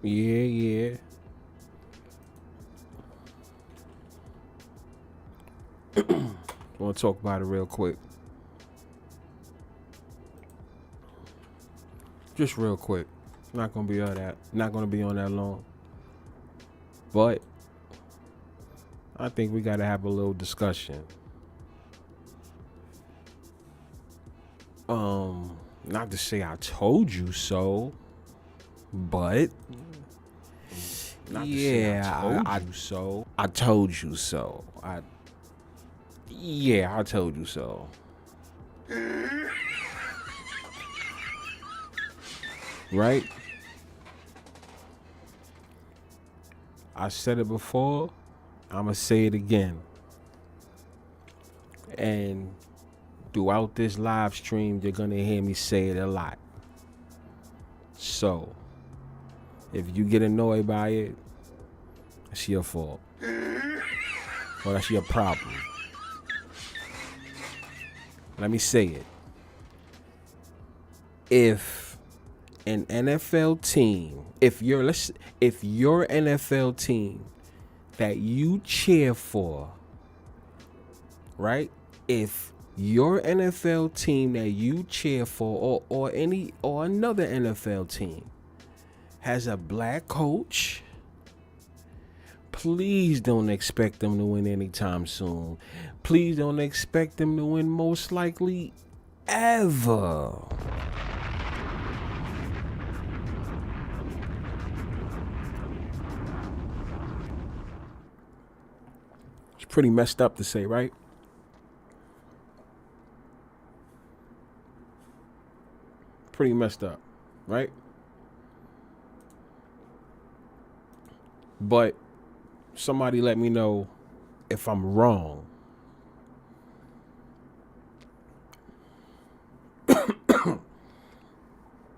Yeah. I want to talk about it real quick. Just real quick. Not gonna be on that. Not gonna be on that long. But I think we gotta have a little discussion. Not to say I told you so, but not to say I told you so. I told you so. I told you so. Right? I said it before. I'ma say it again. And throughout this live stream, you're gonna hear me say it a lot. So, if you get annoyed by it, it's your fault. Or that's your problem. Let me say it. If an NFL team, if your NFL team that you cheer for, right? If your NFL team that you cheer for or another NFL team has a black coach, please don't expect them to win anytime soon. Please don't expect them to win most likely ever. It's pretty messed up to say, right? Pretty messed up, right? But somebody let me know if I'm wrong.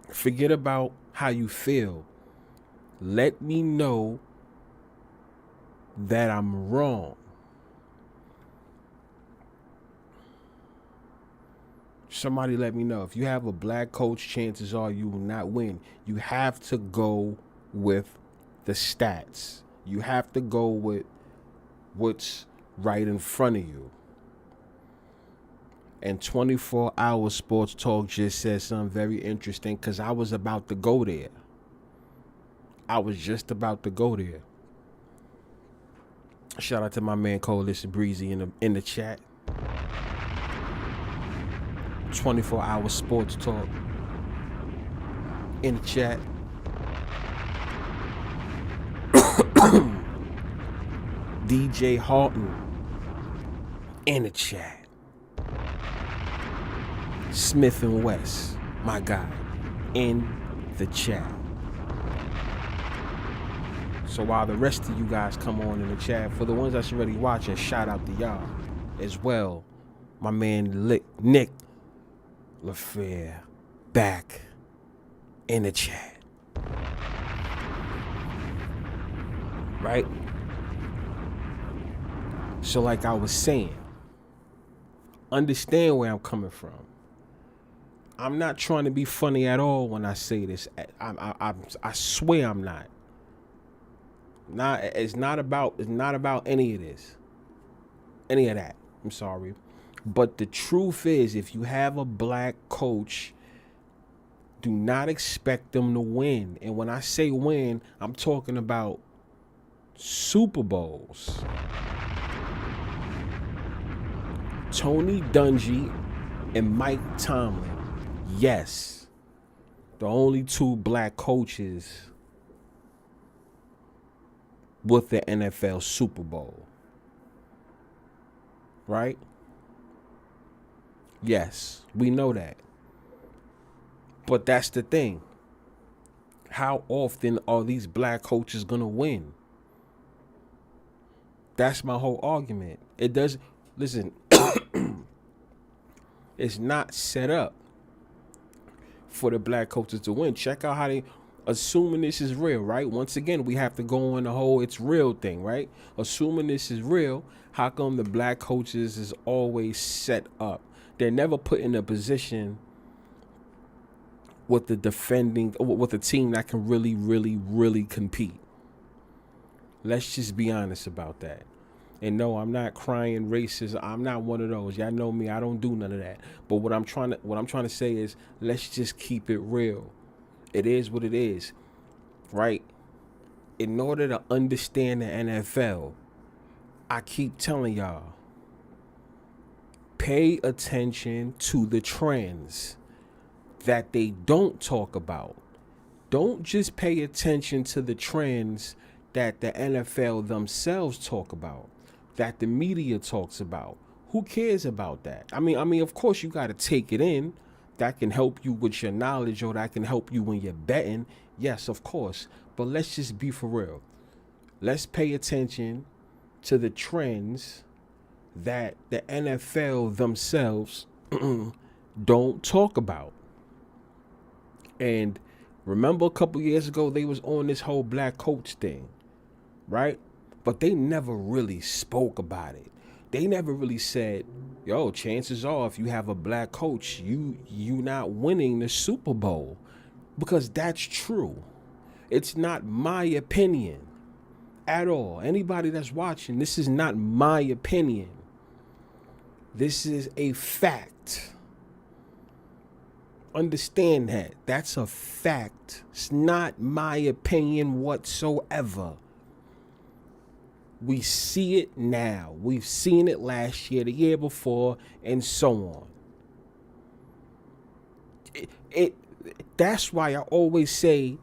Forget about how you feel. Let me know that I'm wrong. Somebody let me know. If you have a black coach, chances are you will not win. You have to go with the stats. You have to go with what's right in front of you. And 24-hour sports talk just said something very interesting because I was about to go there. I was just about to go there. Shout out to my man Coalition Breezy in the chat. 24-hour sports talk in the chat. DJ Horton in the chat. Smith and West, my guy, in the chat. So while the rest of you guys come on in the chat, for the ones that's already watching, shout out to y'all as well. My man Nick Bfyre back in the chat. Right? So like I was saying, understand where I'm coming from. I'm not trying to be funny at all when I say this. I swear I'm not. It's not about any of this. Any of that. I'm sorry. But the truth is, if you have a black coach, do not expect them to win. And when I say win, I'm talking about Super Bowls. Tony Dungy and Mike Tomlin. Yes. The only two black coaches with the NFL Super Bowl. Right? Yes, we know that. But that's the thing. How often are these black coaches gonna win? That's my whole argument. It doesn't, listen, it's not set up for the black coaches to win. Check out how they, assuming this is real, right? Once again, we have to go on the whole it's real thing, right? Assuming this is real, how come the black coaches is always set up? They're never put in a position with with a team that can really, really, really compete. Let's just be honest about that. And no, I'm not crying racist. I'm not one of those. Y'all know me. I don't do none of that. But what I'm trying to say is, let's just keep it real. It is what it is, right? In order to understand the NFL, I keep telling y'all, pay attention to the trends that they don't talk about. Don't just pay attention to the trends that the NFL themselves talk about, that the media talks about. Who cares about that? I mean, of course you got to take it in. That can help you with your knowledge, or that can help you when you're betting. Yes, of course. But let's just be for real. Let's pay attention to the trends that the NFL themselves don't talk about. And remember a couple years ago, they was on this whole black coach thing, right? But they never really spoke about it. They never really said, yo, chances are if you have a black coach, you not winning the Super Bowl. Because that's true. It's not my opinion at all. Anybody that's watching, this is not my opinion. This is a fact. Understand that. That's a fact. It's not my opinion whatsoever. We see it now. We've seen it last year, the year before, and so on. That's why I always say,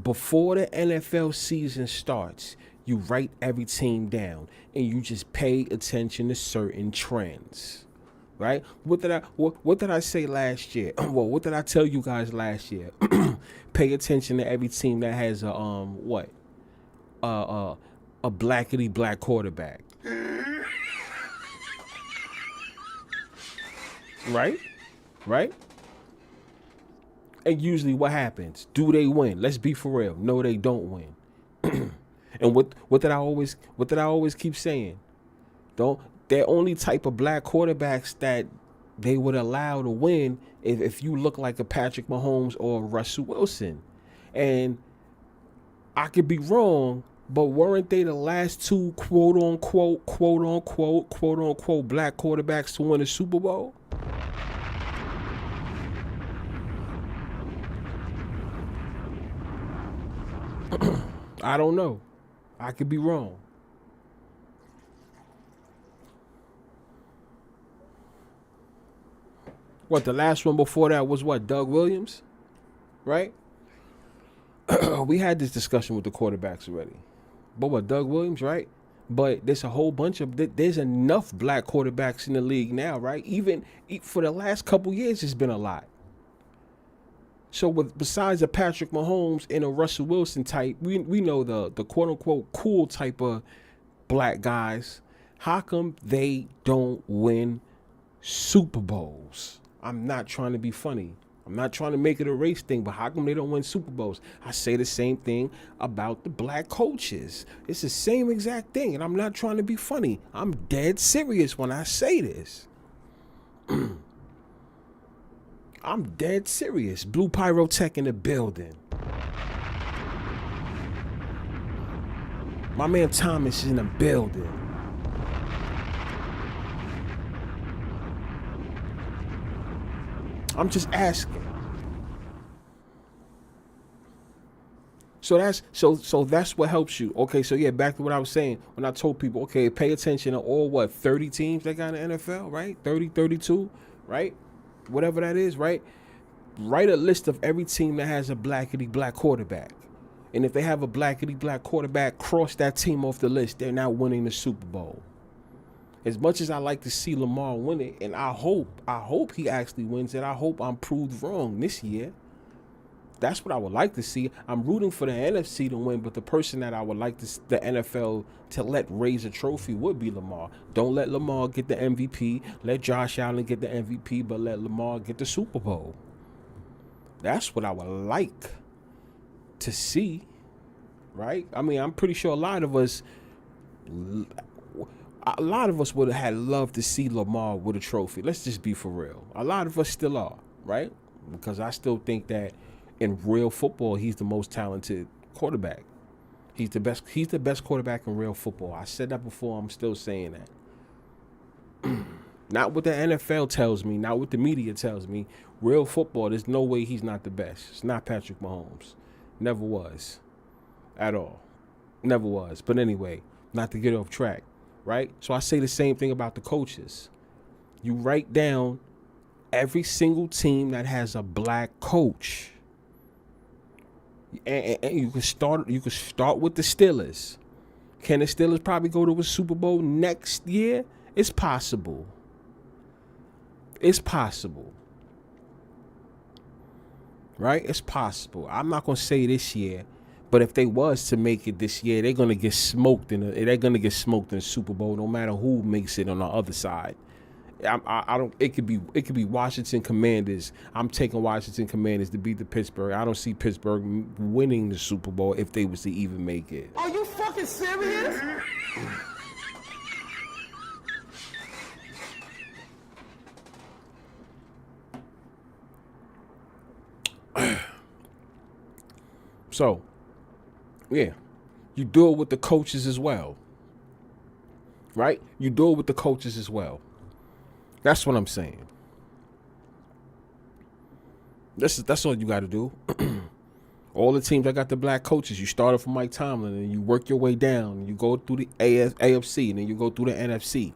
before the NFL season starts, you write every team down and you just pay attention to certain trends, right? What did I say last year? Well, what did I tell you guys last year? Pay attention to every team that has a blackity black quarterback. Right? And usually what happens? Do they win? Let's be for real. No, they don't win. And what did I always keep saying? They're only type of black quarterbacks that they would allow to win if you look like a Patrick Mahomes or Russell Wilson. And I could be wrong, but weren't they the last two quote unquote black quarterbacks to win a Super Bowl? I don't know. I could be wrong. What, the last one before that was what, Doug Williams? Right? We had this discussion with the quarterbacks already. But what, Doug Williams, right? But there's there's enough black quarterbacks in the league now, right? Even for the last couple years, it's been a lot. So besides a Patrick Mahomes and a Russell Wilson type, we know the quote unquote cool type of black guys. How come they don't win Super Bowls? I'm not trying to be funny. I'm not trying to make it a race thing, but how come they don't win Super Bowls? I say the same thing about the black coaches. It's the same exact thing, and I'm not trying to be funny. I'm dead serious when I say this. I'm dead serious. Blue Pyrotech in the building. My man Thomas is in the building. I'm just asking. So that's what helps you. Okay, so yeah, back to what I was saying when I told people, okay, pay attention to all 30 teams that got in the NFL, right? 30, 32, right? Whatever that is, right? Write a list of every team that has a blackity black quarterback. And if they have a blackity black quarterback, cross that team off the list. They're not winning the Super Bowl. As much as I like to see Lamar win it, and I hope he actually wins it. I hope I'm proved wrong this year. That's what I would like to see. I'm rooting for the NFC to win, but the person that I would like the NFL to let raise a trophy would be Lamar. Don't let Lamar get the MVP. Let Josh Allen get the MVP, but let Lamar get the Super Bowl. That's what I would like to see, right? I mean, I'm pretty sure a lot of us would have had loved to see Lamar with a trophy. Let's just be for real. A lot of us still are, right? because I still think that in real football, he's the most talented quarterback. He's the best. He's the best quarterback in real football. I said that before. I'm still saying that. Not what the NFL tells me. Not what the media tells me. Real football. There's no way he's not the best. It's not Patrick Mahomes. Never was. At all. Never was. But anyway, not to get off track, right? So I say the same thing about the coaches. You write down every single team that has a black coach. And you can start with the Steelers. Can the Steelers probably go to a Super Bowl next year? It's possible. It's possible. Right? It's possible. I'm not going to say this year, but if they was to make it this year, they're going to get smoked in the Super Bowl no matter who makes it on the other side. I don't. It could be Washington Commanders. I'm taking Washington Commanders to beat the Pittsburgh. I don't see Pittsburgh winning the Super Bowl if they was to even make it. Are you fucking serious? So, yeah, you do it with the coaches as well, right? You do it with the coaches as well. That's what I'm saying. That's all you got to do. All the teams that got the black coaches, you start off with Mike Tomlin and you work your way down. And you go through the AFC and then you go through the NFC.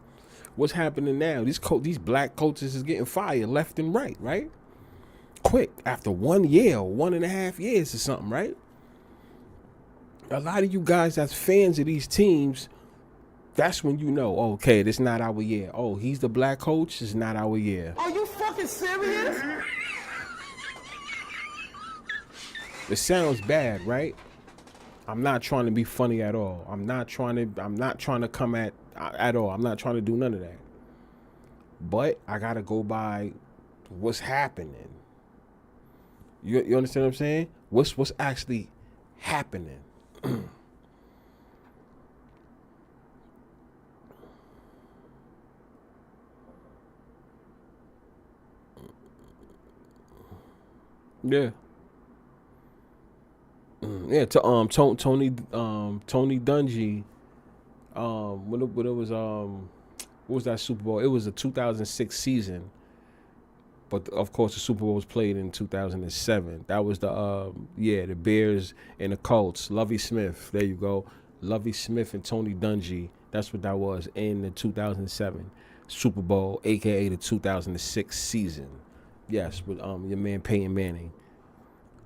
What's happening now? These black coaches is getting fired left and right? Quick, after 1 year, 1.5 years or something, right? A lot of you guys that's fans of these teams, that's when you know, okay, this is not our year. Oh, he's the black coach, it's not our year. Are you fucking serious? It sounds bad, right? I'm not trying to be funny at all. I'm not trying to come at all. I'm not trying to do none of that. But I gotta go by what's happening. You understand what I'm saying? What's actually happening? Yeah. Yeah, to Tony Dungy, when it was what was that Super Bowl? It was a 2006 season, but of course the Super Bowl was played in 2007. That was the Bears and the Colts. Lovie Smith, there you go, Lovie Smith and Tony Dungy. That's what that was in the 2007 Super Bowl, aka the 2006 season. Yes, with your man Peyton Manning.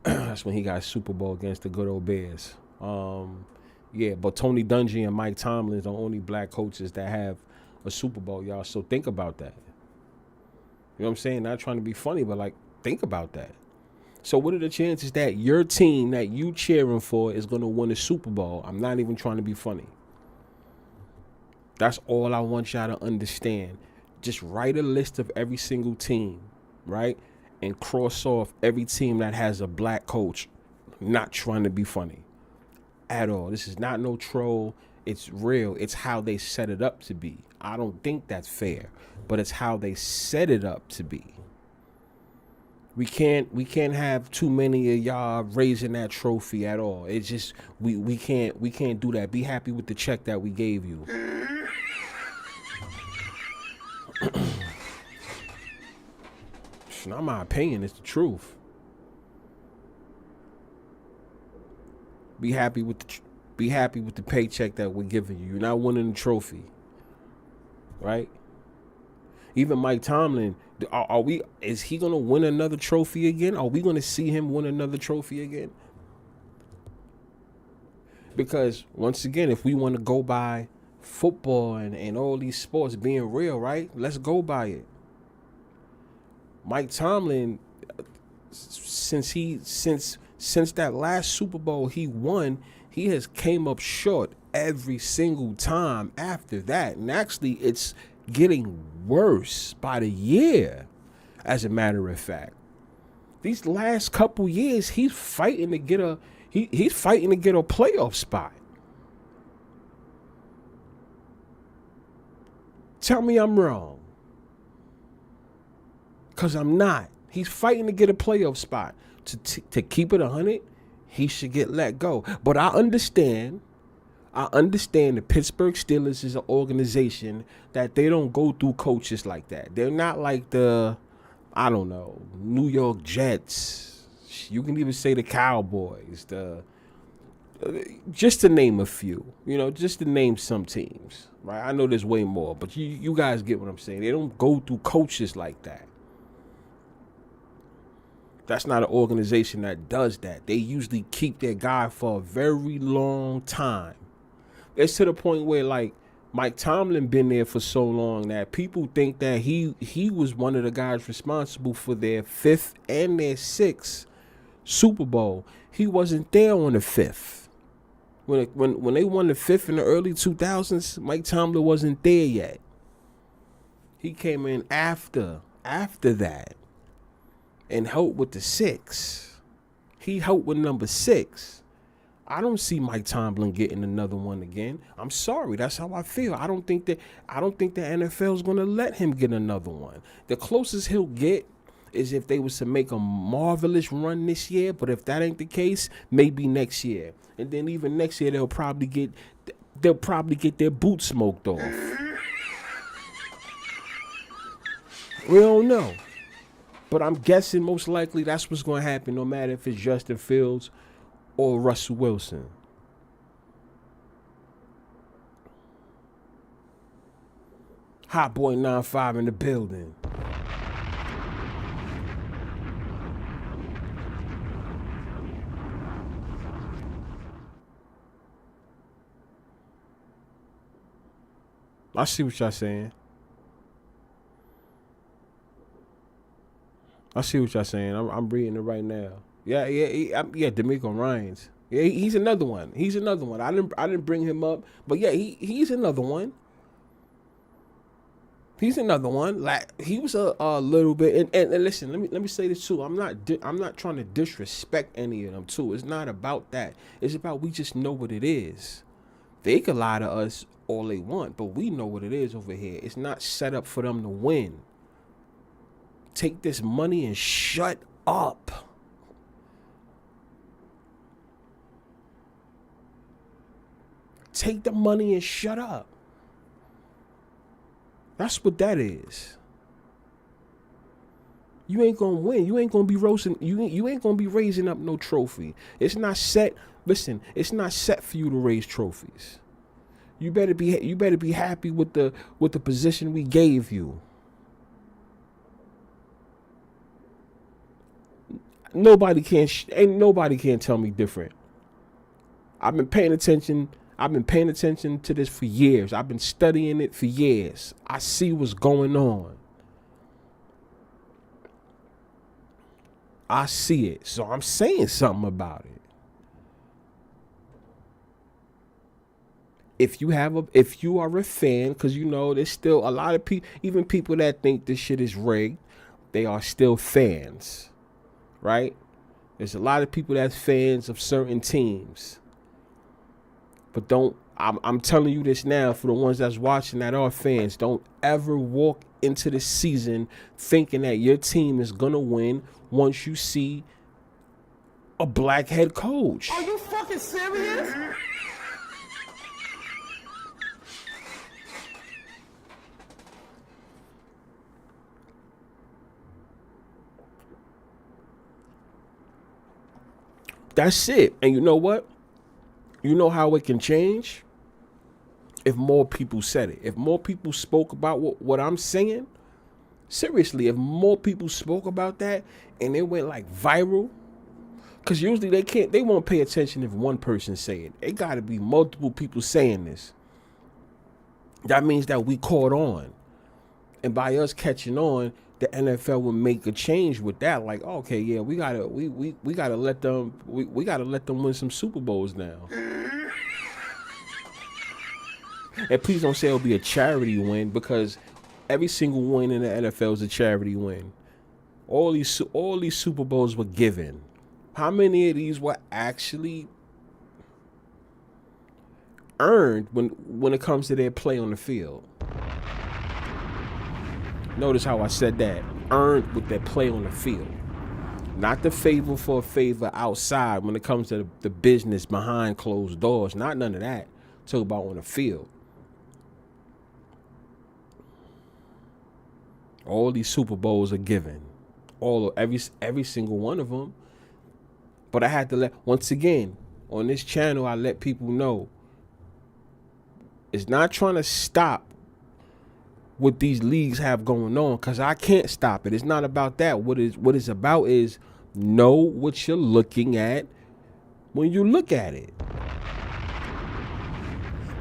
That's when he got Super Bowl against the good old Bears. Yeah, but Tony Dungy and Mike Tomlin are the only black coaches that have a Super Bowl, y'all. So think about that. You know what I'm saying? Not trying to be funny, but like, think about that. So what are the chances that your team that you cheering for is going to win a Super Bowl? I'm not even trying to be funny. That's all I want y'all to understand. Just write a list of every single team, right? And cross off every team that has a black coach. Not trying to be funny at all. This is not no troll. It's real. It's how they set it up to be. I don't think that's fair, but it's how they set it up to be. We can't have too many of y'all raising that trophy at all. It's just we can't do that. Be happy with the check that we gave you. It's not my opinion, it's the truth. Be happy with the paycheck that we're giving you. You're not winning the trophy, right? Even Mike Tomlin, is he gonna win another trophy again? Are we gonna see him win another trophy again? Because once again, if we want to go by football and all these sports being real, right? Let's go by it. Mike Tomlin, since that last Super Bowl he won, he has came up short every single time after that. And actually, it's getting worse by the year, as a matter of fact. These last couple years, he's fighting to get a playoff spot. Tell me I'm wrong. Because I'm not. He's fighting to get a playoff spot. To keep it 100, he should get let go. But I understand the Pittsburgh Steelers is an organization that they don't go through coaches like that. They're not like the, I don't know, New York Jets. You can even say the Cowboys, just to name a few, just to name some teams, right? I know there's way more, but you guys get what I'm saying. They don't go through coaches like that. That's not an organization that does that. They usually keep their guy for a very long time. It's to the point where, like, Mike Tomlin been there for so long that people think that he was one of the guys responsible for their 5th and their 6th Super Bowl. He wasn't there on the 5th. When they won the 5th in the early 2000s, Mike Tomlin wasn't there yet. He came in after that and helped with the 6. He helped with number 6. I don't see Mike Tomlin getting another one again. I'm sorry, that's how I feel. I don't think the NFL is going to let him get another one. The closest he'll get is if they was to make a marvelous run this year, but if that ain't the case, maybe next year. And then even next year they'll probably get their boots smoked off. We don't know. But I'm guessing most likely that's what's going to happen, no matter if it's Justin Fields or Russell Wilson. Hot Boy 95 in the building. I see what y'all saying. I'm reading it right now. Yeah, D'Amico Ryans. Yeah, he's another one. I didn't bring him up, but yeah, he's another one. Like, he was a little bit. And listen, let me say this too. I'm not trying to disrespect any of them too. It's not about that. It's about we just know what it is. They can lie to us all they want, but we know what it is over here. It's not set up for them to win. Take this money and shut up. Take the money and shut up. That's what that is. You ain't gonna win. You ain't gonna be roasting. You ain't gonna be raising up no trophy. It's not set. Listen, it's not set for you to raise trophies. You better be happy with the position we gave you. Nobody can tell me different. I've been paying attention to this for years. I've been studying it for years. I see what's going on. I see it. So I'm saying something about it. If you are a fan, because there's still a lot of people, even people that think this shit is rigged, they are still fans, right? There's a lot of people that's fans of certain teams. But I'm telling you this now for the ones that's watching that are fans, don't ever walk into the season thinking that your team is going to win once you see a black head coach. Are you fucking serious? That's it. And you know what? You know how it can change? If more people said it. If more people spoke about what I'm saying. Seriously, if more people spoke about that and it went like viral. Because usually they won't pay attention if one person say it. It got to be multiple people saying this. That means that we caught on. And by us catching on, the NFL will make a change with that. Like, okay, yeah, we gotta let them win some Super Bowls now. And please don't say it'll be a charity win, because every single win in the NFL is a charity win. All these Super Bowls were given. How many of these were actually earned when it comes to their play on the field? Notice how I said that. earned with their play on the field. Not the favor for a favor outside when it comes to the business behind closed doors. Not none of that. Talk about on the field. All these Super Bowls are given. Every single one of them. But I had to once again, on this channel, I let people know it's not trying to stop what these leagues have going on, because I can't stop it. It's not about that. What it's about is know what you're looking at when you look at it.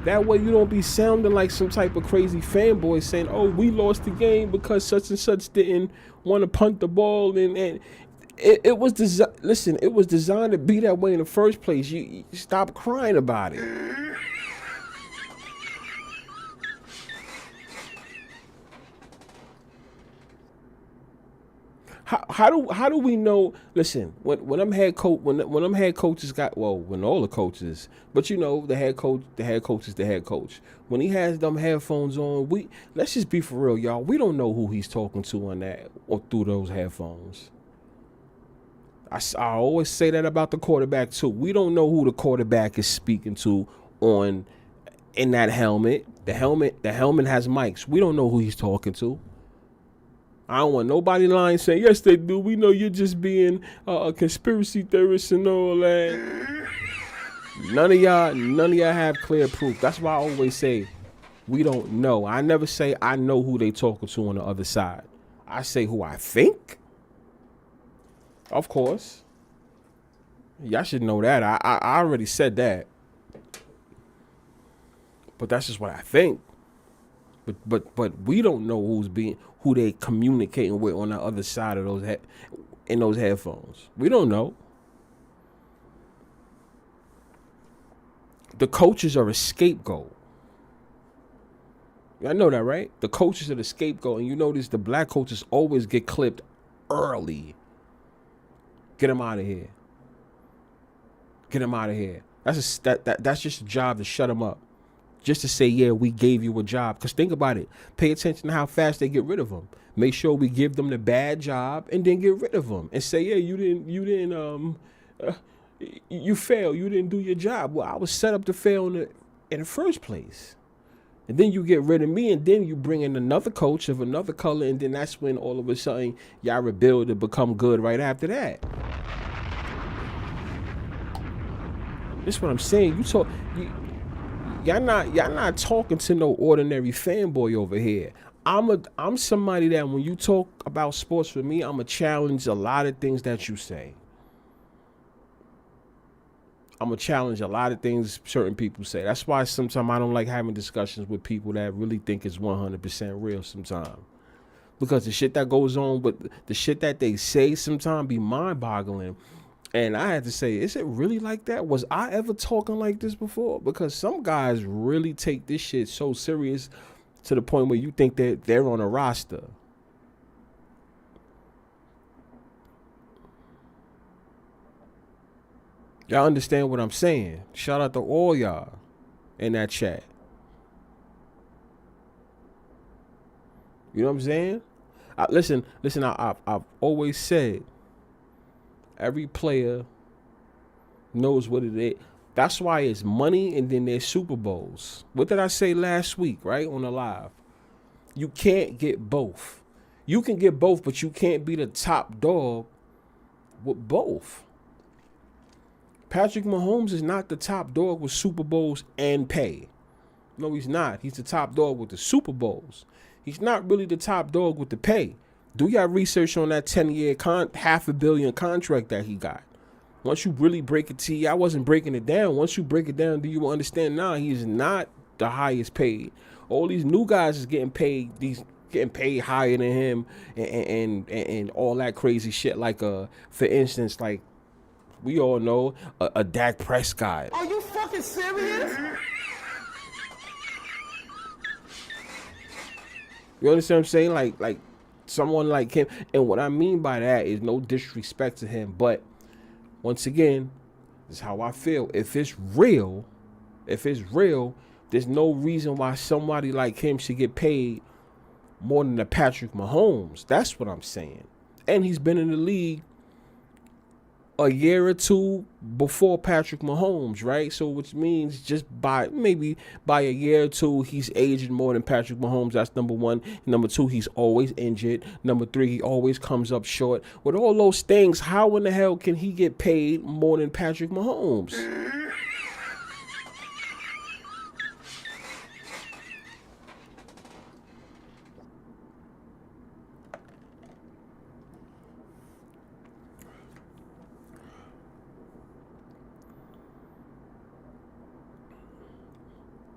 That way you don't be sounding like some type of crazy fanboy saying, oh, we lost the game because such and such didn't want to punt the ball. And it was listen, it was designed to be that way in the first place. You stop crying about it. How do we know? Listen, when I'm head coach, when I'm head coaches when all the coaches, but you know the head coach is the head coach. When he has them headphones on, let's just be for real, y'all. We don't know who he's talking to on that or through those headphones. I always say that about the quarterback too. We don't know who the quarterback is speaking to in that helmet. The helmet has mics. We don't know who he's talking to. I don't want nobody lying saying, yes, they do. We know you're just being a conspiracy theorist and all that. None of y'all have clear proof. That's why I always say we don't know. I never say I know who they talking to on the other side. I say who I think. Of course. Y'all should know that. I already said that. But that's just what I think. But we don't know who they communicating with on the other side of those headphones. We don't know. The coaches are a scapegoat. I know that, right? The coaches are the scapegoat, and you notice the black coaches always get clipped early. Get them out of here. Get them out of here. That's just a job to shut them up. Just to say, yeah, we gave you a job. Because think about it. Pay attention to how fast they get rid of them. Make sure we give them the bad job and then get rid of them. And say, yeah, you failed. You didn't do your job. Well, I was set up to fail in the first place. And then you get rid of me, and then you bring in another coach of another color, and then that's when all of a sudden y'all rebuild and become good right after that. That's what I'm saying. Y'all not talking to no ordinary fanboy over here. I'm somebody that when you talk about sports with me, I'ma challenge a lot of things that you say. I'ma challenge a lot of things certain people say. That's why sometimes I don't like having discussions with people that really think it's 100% real sometimes. Because the shit that goes on, but the shit that they say sometimes be mind-boggling. And I had to say, is it really like that? Was I ever talking like this before? Because some guys really take this shit so serious to the point where you think that they're on a roster. Y'all understand what I'm saying? Shout out to all y'all in that chat. You know what I'm saying? Listen, I've always said, every player knows what it is. That's why it's money and then there's Super Bowls. What did I say last week, right, on the live? You can't get both. You can get both, but you can't be the top dog with both. Patrick Mahomes is not the top dog with Super Bowls and pay. No, he's not. He's the top dog with the Super Bowls. He's not really the top dog with the pay. Do y'all research on that 10-year, $500 million contract that he got? Once you really break it to you, I wasn't breaking it down. Once you break it down, do you understand now he is not the highest paid? All these new guys is getting paid higher than him and all that crazy shit. Like for instance, like we all know a Dak Prescott. Are you fucking serious? You understand what I'm saying? Like someone like him. And what I mean by that is no disrespect to him, but once again, this is how I feel. If it's real, there's no reason why somebody like him should get paid more than a Patrick Mahomes. That's what I'm saying. And he's been in the league a year or two before Patrick Mahomes, right? So which means just by a year or two, he's aging more than Patrick Mahomes. That's number one. Number two, he's always injured. Number three, he always comes up short. With all those things, how in the hell can he get paid more than Patrick Mahomes?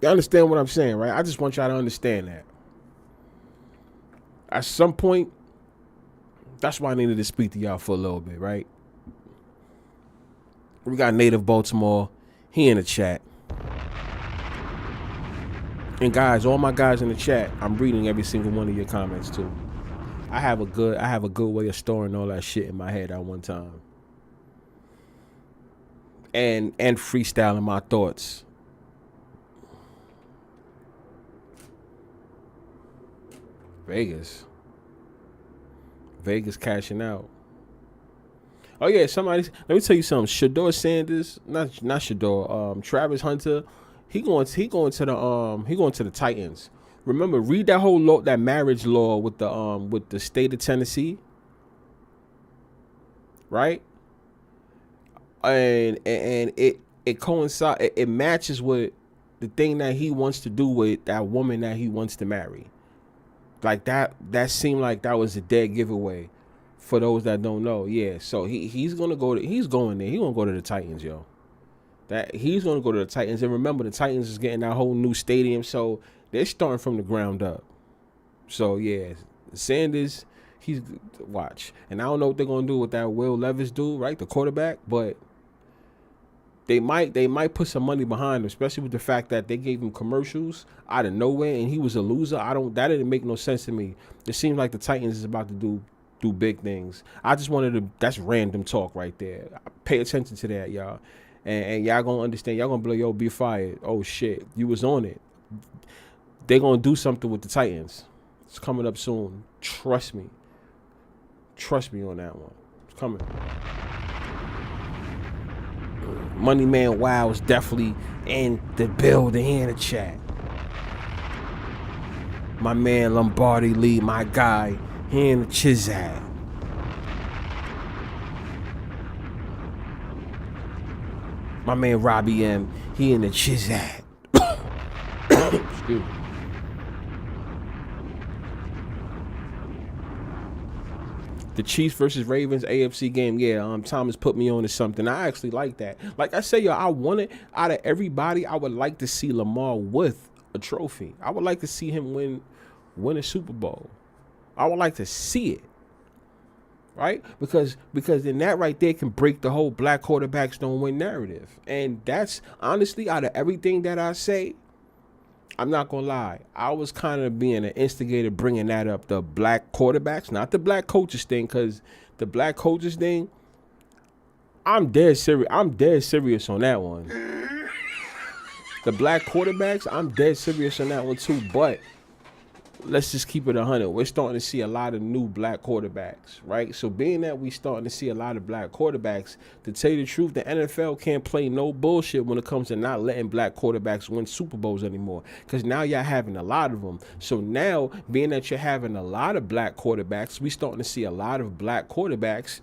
You understand what I'm saying, right? I just want y'all to understand that. At some point, that's why I needed to speak to y'all for a little bit, right? We got Native Baltimore. He in the chat. And guys, all my guys in the chat, I'm reading every single one of your comments too. I have a good way of storing all that shit in my head at one time. And freestyling my thoughts. Vegas cashing out. Oh yeah, let me tell you something. Shador Sanders, not Shador, Travis Hunter, he going to the Titans. Remember, read that whole law, that marriage law with the state of Tennessee. Right? And it coincides, it matches with the thing that he wants to do with that woman that he wants to marry. Like that seemed like that was a dead giveaway for those that don't know. Yeah, so he's going there. He's going to go to the Titans, yo. He's going to go to the Titans. And remember, the Titans is getting that whole new stadium, so they're starting from the ground up. So, yeah, Sanders, he's watch. And I don't know what they're going to do with that Will Levis dude, right, the quarterback, but they might put some money behind him, especially with the fact that they gave him commercials out of nowhere and he was a loser. That didn't make no sense to me. It seems like the Titans is about to do big things. I just wanted to, that's random talk right there. Pay attention to that, y'all. And y'all gonna understand. Y'all gonna be like, yo, Bfyre. Oh shit, you was on it. They gonna do something with the Titans. It's coming up soon. Trust me. Trust me on that one. It's coming. Money Man Wow is definitely in the building, in the chat. My man Lombardi Lee, my guy, he in the Chizad. My man Robbie M, he in the Chizad. Excuse me. The Chiefs versus Ravens AFC game, yeah, Thomas put me on to something. I actually like that. Like I said, yo, I wanted, out of everybody, I would like to see Lamar with a trophy. I would like to see him win a Super Bowl. I would like to see it, right? Because then that right there can break the whole black quarterbacks don't win narrative. And that's, honestly, out of everything that I say, I'm not going to lie. I was kind of being an instigator bringing that up, the black quarterbacks, not the black coaches thing, because the black coaches thing, I'm dead serious. I'm dead serious on that one. The black quarterbacks, I'm dead serious on that one too, but let's just keep it 100. We're starting to see a lot of new black quarterbacks, right? So being that we starting to see a lot of black quarterbacks, to tell you the truth, the NFL can't play no bullshit when it comes to not letting black quarterbacks win Super Bowls anymore, because now y'all having a lot of them. So now, being that you're having a lot of black quarterbacks, we starting to see a lot of black quarterbacks.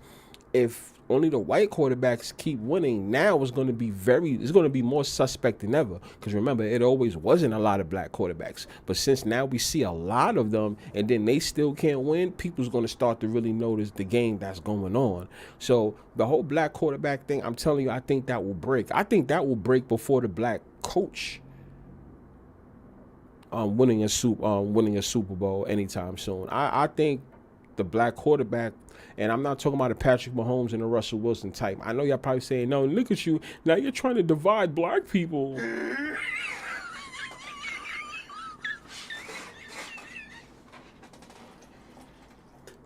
If only the white quarterbacks keep winning, now it's going to be more suspect than ever. Because remember, it always wasn't a lot of black quarterbacks. But since now we see a lot of them and then they still can't win, people's going to start to really notice the game that's going on. So the whole black quarterback thing, I'm telling you, I think that will break. I think that will break before the black coach winning a Super Bowl anytime soon. I think the black quarterback, and I'm not talking about a Patrick Mahomes and a Russell Wilson type. I know y'all probably saying, no, look at you. Now you're trying to divide black people.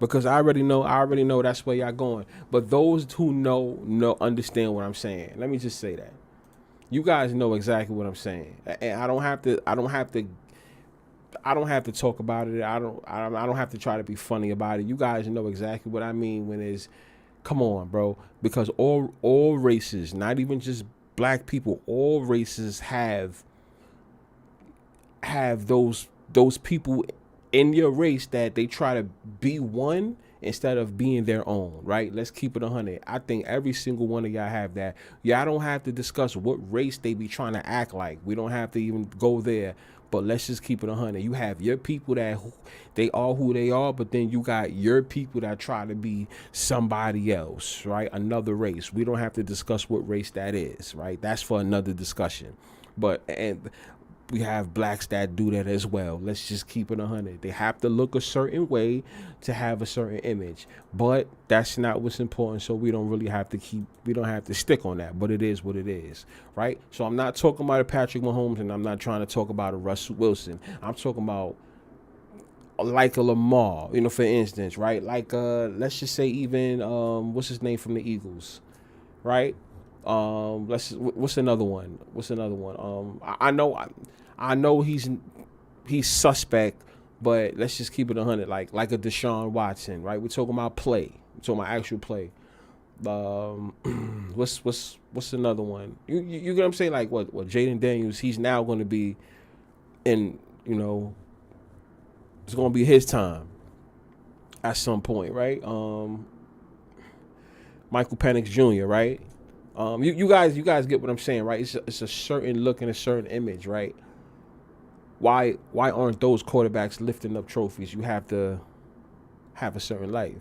Because I already know that's where y'all going. But those who know understand what I'm saying. Let me just say that. You guys know exactly what I'm saying. And I don't have to I don't have to talk about it. I don't have to try to be funny about it. You guys know exactly what I mean when it's, come on, bro. Because all races, not even just black people, all races have those people in your race that they try to be one instead of being their own, right? Let's keep it 100. I think every single one of y'all have that. Y'all don't have to discuss what race they be trying to act like. We don't have to even go there. But let's just keep it 100. You have your people that they are who they are, but then you got your people that try to be somebody else, right? Another race. We don't have to discuss what race that is, right? That's for another discussion. And we have blacks that do that as well. Let's just keep it 100. They have to look a certain way to have a certain image, but that's not what's important. So we don't have to stick on that, but it is what it is, right? So I'm not talking about a Patrick Mahomes, and I'm not trying to talk about a Russell Wilson. I'm talking about like a Lamar, for instance, right? Like, let's just say even, what's his name from the Eagles, right? What's another one? I know he's suspect, but let's just keep it 100. Like a Deshaun Watson, right? We're talking about play. We're talking about actual play. What's another one? You get what I'm saying? Like what Jaden Daniels, he's now going to be in, it's going to be his time at some point, right? Michael Penix Jr., right? You guys get what I'm saying, right? It's a certain look and a certain image, right? Why aren't those quarterbacks lifting up trophies? You have to have a certain life.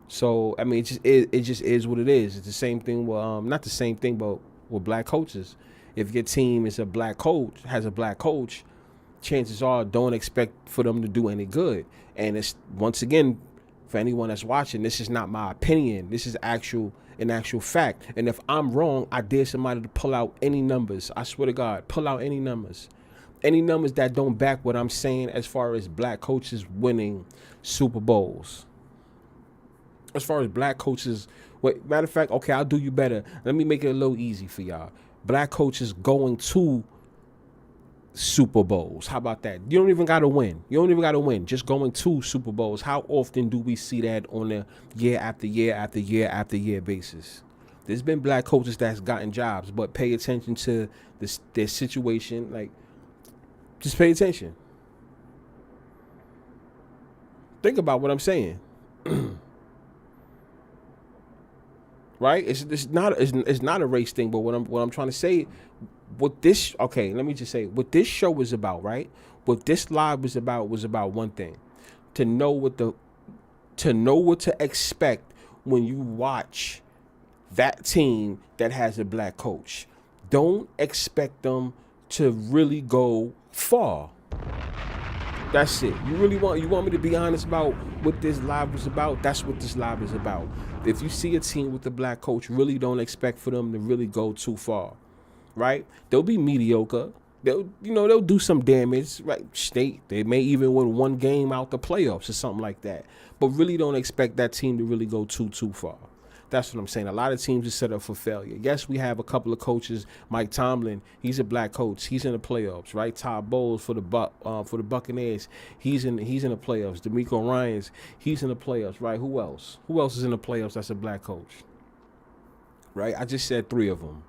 So I mean, it just is what it is. It's the same thing with not the same thing, but with black coaches. If your team has a black coach, chances are don't expect for them to do any good. And it's, once again, for anyone that's watching, this is not my opinion. This is an actual fact. And if I'm wrong, I dare somebody to pull out any numbers. I swear to God, pull out any numbers. Any numbers that don't back what I'm saying as far as black coaches winning Super Bowls. As far as black coaches, matter of fact, okay, I'll do you better. Let me make it a little easy for y'all. Black coaches going to Super Bowls. How about that? You don't even got to win. Just going to Super Bowls. How often do we see that on a year after year after year after year basis? There's been black coaches that's gotten jobs, but pay attention to their situation. Like, just pay attention. Think about what I'm saying. Right? It's not a race thing, but what I'm trying to say, what this show is about, right? What this live was about one thing. To know what to expect when you watch that team that has a black coach. Don't expect them to really go far. That's it. You want me to be honest about what this live was about? That's what this live is about. If you see a team with a black coach, really don't expect for them to really go too far, right? They'll be mediocre. They'll do some damage, right? They may even win one game out the playoffs or something like that. But really don't expect that team to really go too far. That's what I'm saying. A lot of teams are set up for failure. Yes, we have a couple of coaches. Mike Tomlin, he's a black coach. He's in the playoffs, right? Todd Bowles for the Buccaneers, he's in the playoffs. DeMeco Ryans, he's in the playoffs, right? Who else? Who else is in the playoffs that's a black coach? Right? I just said 3 of them.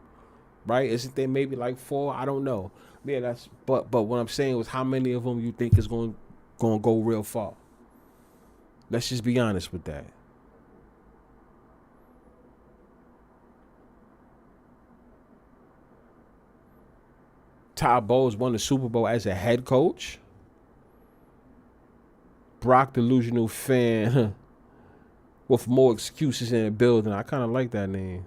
Right? Isn't there maybe like 4? I don't know. Yeah, but what I'm saying was, how many of them you think is going to go real far? Let's just be honest with that. Todd Bowles won the Super Bowl as a head coach. Brock Delusional Fan with more excuses in the building. I kind of like that name.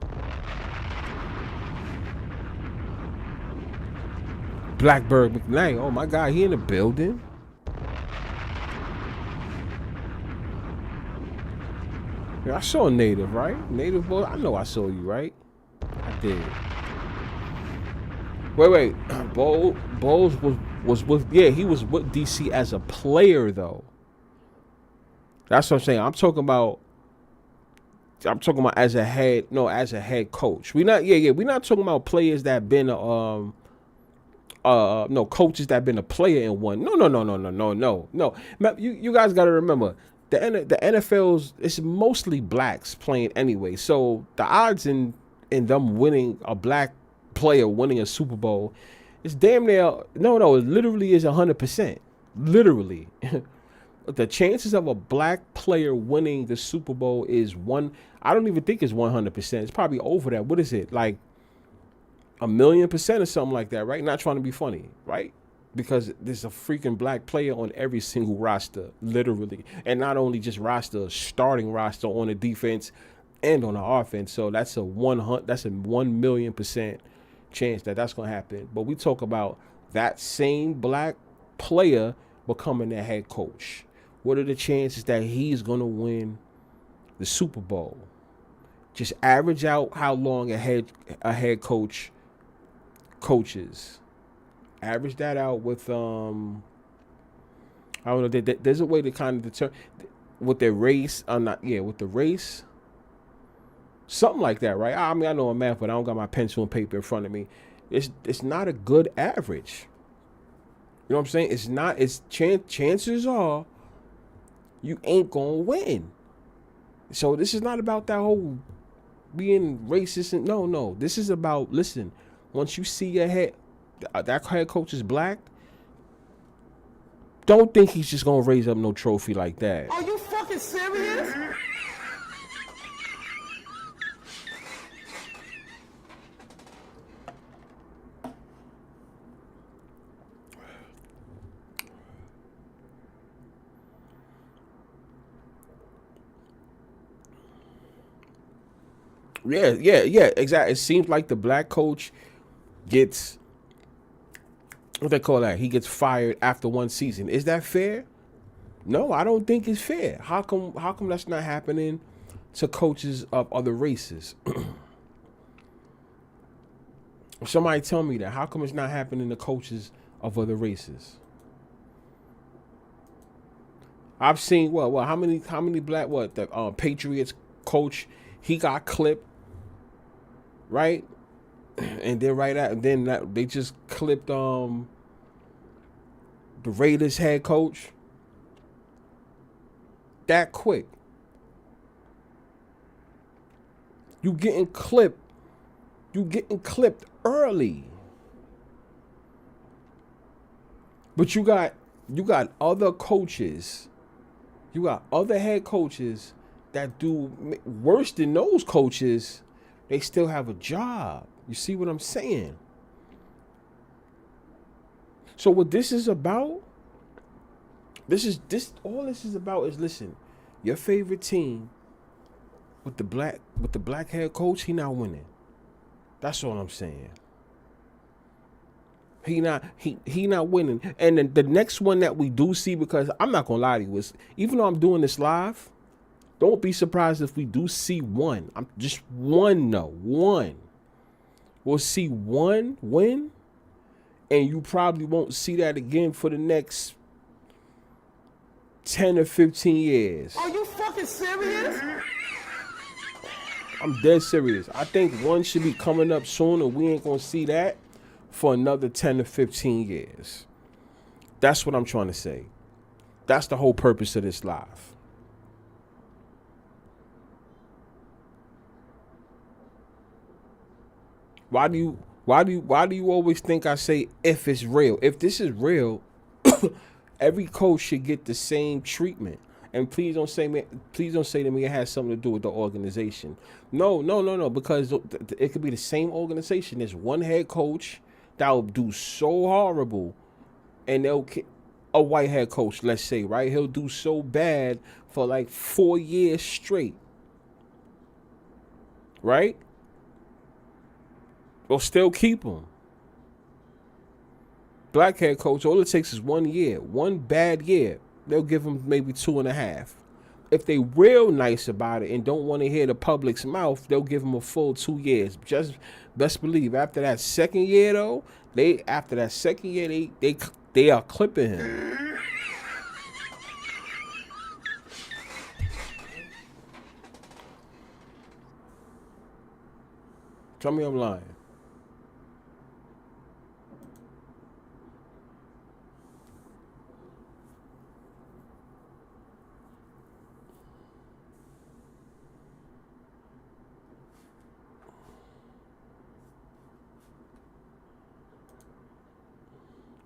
Blackbird McKnight. Oh my God, he in the building. Yeah, I saw Native, right? Native boy, I know I saw you, right? I did. Wait. Bowles was with, he was with DC as a player though. That's what I'm saying. I'm talking about as a head coach. We're not talking about players that been a no coaches that been a player in one. No. You guys got to remember the NFL's it's mostly blacks playing anyway. So the odds in them winning a black player winning a Super Bowl, it's damn near no. It literally is 100%. Literally. The chances of a black player winning the Super Bowl is one. I don't even think it's 100%. It's probably over that. What is it like? 1,000,000% or something like that, right? Not trying to be funny, right? Because there's a freaking black player on every single roster, literally, and not only just roster, starting roster on the defense and on the offense. So that's a 1,000,000% chance that that's gonna happen. But we talk about that same black player becoming the head coach. What are the chances that he's going to win the Super Bowl? Just average out how long a head coach coaches. Average that out with I don't know. There's a way to kind of determine with their race. With the race, something like that, right? I mean, I know I'm math, but I don't got my pencil and paper in front of me. It's not a good average. You know what I'm saying? It's not. It's chances are you ain't gonna win. So this is not about that whole being racist and no. This is about, listen, once you see that head coach is black, don't think he's just gonna raise up no trophy like that. Are you fucking serious? Yeah, exactly. It seems like the black coach gets, what they call that? He gets fired after one season. Is that fair? No, I don't think it's fair. How come that's not happening to coaches of other races? Somebody tell me that. How come it's not happening to coaches of other races? I've seen how many black the Patriots coach, he got clipped, right? And then they just clipped the Raiders head coach that quick. You getting clipped early. But you got other coaches. You got other head coaches that do worse than those coaches. They still have a job. You see what I'm saying? So what this is about, all this is about is, listen, your favorite team with the black head coach, he not winning. That's all I'm saying. He not winning. And then the next one that we do see, because I'm not gonna lie to you, is even though I'm doing this live, don't be surprised if we do see one. I'm just one. We'll see one win, and you probably won't see that again for the next 10 or 15 years. Are you fucking serious? I'm dead serious. I think one should be coming up soon, and we ain't gonna see that for another 10 to 15 years. That's what I'm trying to say. That's the whole purpose of this live. Why do you always think I say if it's real? If this is real, every coach should get the same treatment. And please don't say to me it has something to do with the organization. No, because it could be the same organization. There's one head coach that will do so horrible, and a white head coach, let's say, right? He'll do so bad for like 4 years straight, right? They'll still keep him. Black head coach, all it takes is 1 year, one bad year. They'll give him maybe 2.5. If they real nice about it and don't want to hear the public's mouth, they'll give him a full 2 years. Just best believe after that second year though, they are clipping him. Tell me I'm lying.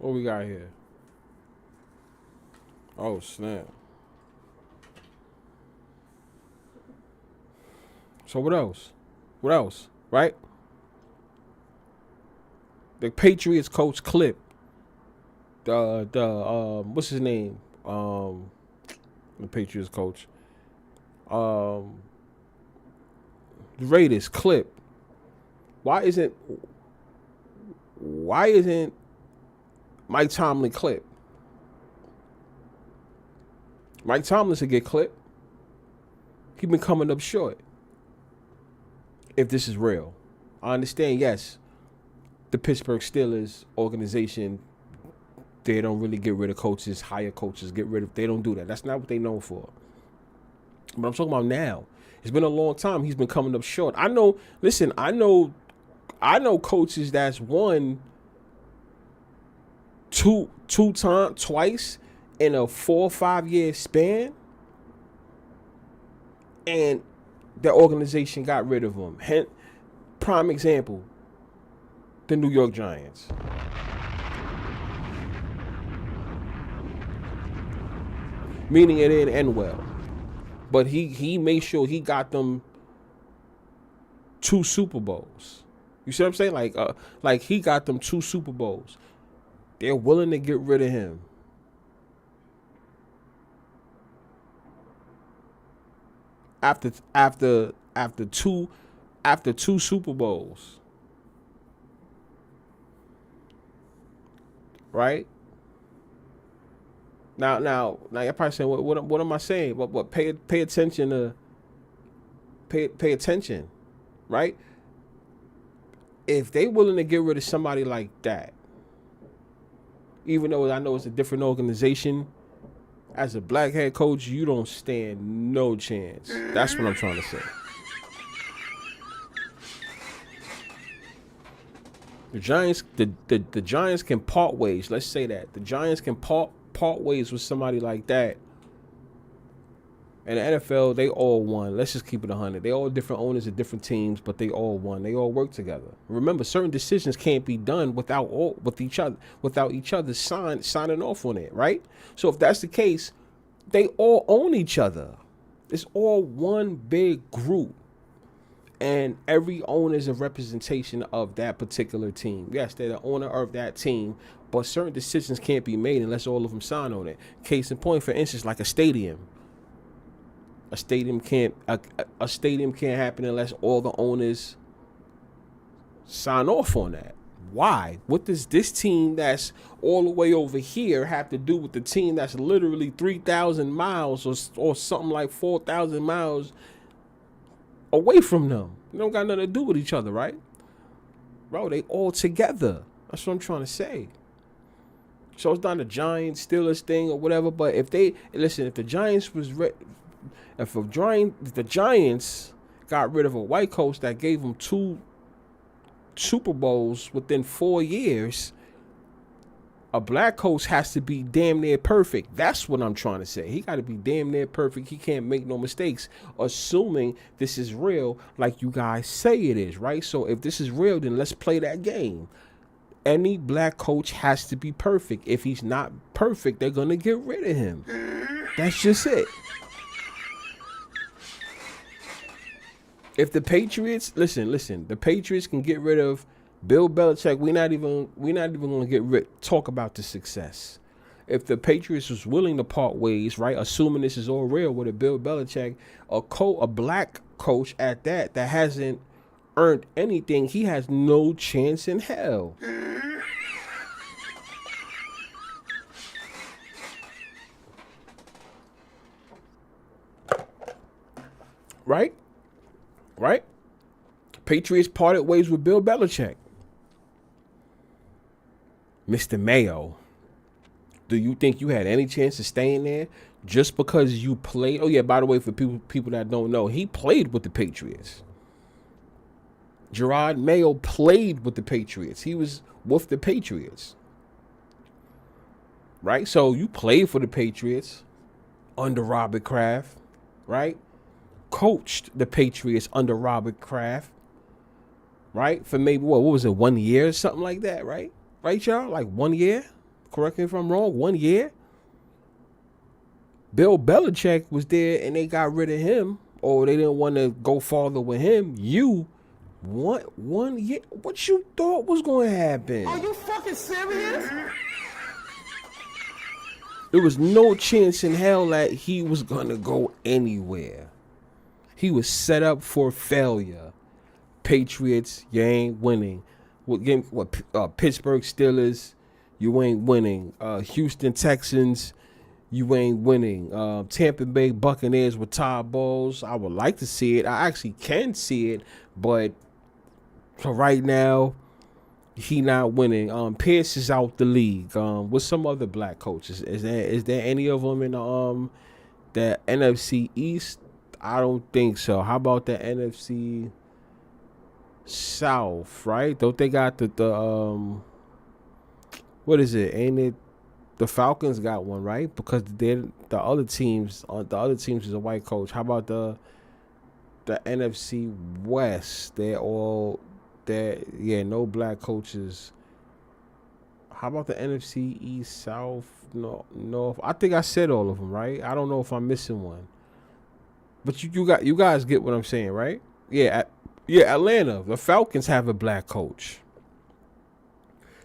What we got here? Oh, snap. So what else? What else? Right? The Patriots coach clip. What's his name? The Patriots coach. The Raiders clip. Why isn't Mike Tomlin clip? Mike Tomlin should get clipped. He been coming up short. If this is real, I understand. Yes, the Pittsburgh Steelers organization, they don't really get rid of coaches, hire coaches, they don't do that. That's not what they known for. But I'm talking about now. It's been a long time. He's been coming up short. I know coaches that's won twice in a 4 or 5 year span, and the organization got rid of them. Prime example, the New York Giants. Meaning it didn't end well. But he made sure he got them 2 Super Bowls. You see what I'm saying? Like he got them 2 Super Bowls. They're willing to get rid of him. After 2 Super Bowls. Right? Now you're probably saying, what am I saying? But pay attention, right? If they willing to get rid of somebody like that, even though I know it's a different organization, as a black head coach, you don't stand no chance. That's what I'm trying to say. The Giants, the Giants can part ways. Let's say that the Giants can part ways with somebody like that. And the NFL, they all won. Let's just keep it 100. They all different owners of different teams, but they all won. They all work together. Remember, certain decisions can't be done without each other signing off on it, right? So if that's the case, they all own each other. It's all one big group. And every owner is a representation of that particular team. Yes, they're the owner of that team, but certain decisions can't be made unless all of them sign on it. Case in point, for instance, like a stadium. A stadium can't happen unless all the owners sign off on that. Why? What does this team that's all the way over here have to do with the team that's literally 3,000 miles or something like 4,000 miles away from them? They don't got nothing to do with each other, right? Bro, they all together. That's what I'm trying to say. So it's not a Giants Steelers thing or whatever, but if the Giants got rid of a white coach that gave them 2 Super Bowls within 4 years, a black coach has to be damn near perfect. That's what I'm trying to say. He got to be damn near perfect. He can't make no mistakes, assuming this is real like you guys say it is, right? So if this is real, then let's play that game. Any black coach has to be perfect. If he's not perfect, they're going to get rid of him. That's just it. If the Patriots, listen, the Patriots can get rid of Bill Belichick, we're not even going to talk about the success. If the Patriots was willing to part ways, right, assuming this is all real with a Bill Belichick, a black coach at that hasn't earned anything, he has no chance in hell. Right? Patriots parted ways with Bill Belichick. Mr. Mayo, do you think you had any chance of staying there just because you played? Oh, yeah, by the way, for people that don't know, he played with the Patriots. Gerard Mayo played with the Patriots. He was with the Patriots. Right? So you played for the Patriots under Robert Kraft, right? Coached the Patriots under Robert Kraft, right? For maybe, what was it, 1 year or something like that, right? Right, y'all? Like 1 year? Correct me if I'm wrong. 1 year. Bill Belichick was there and they got rid of him, or they didn't want to go farther with him. You, what 1 year? What you thought was going to happen? Are you fucking serious? There was no chance in hell that he was going to go anywhere. He was set up for failure. Patriots, you ain't winning. Pittsburgh Steelers, you ain't winning. Houston Texans, you ain't winning. Tampa Bay Buccaneers with Todd Bowles. I would like to see it. I actually can see it, but for right now, he not winning. Pierce is out the league. With some other black coaches, is there any of them in the NFC East? I don't think so. How about the NFC South? Right? Don't they got the what is it? Ain't it? The Falcons got one, right? Because the other teams is a white coach. How about the NFC West? No black coaches. How about the NFC East, South, North? I think I said all of them, right? I don't know if I'm missing one. But you guys get what I'm saying, right? Yeah, Atlanta. The Falcons have a black coach.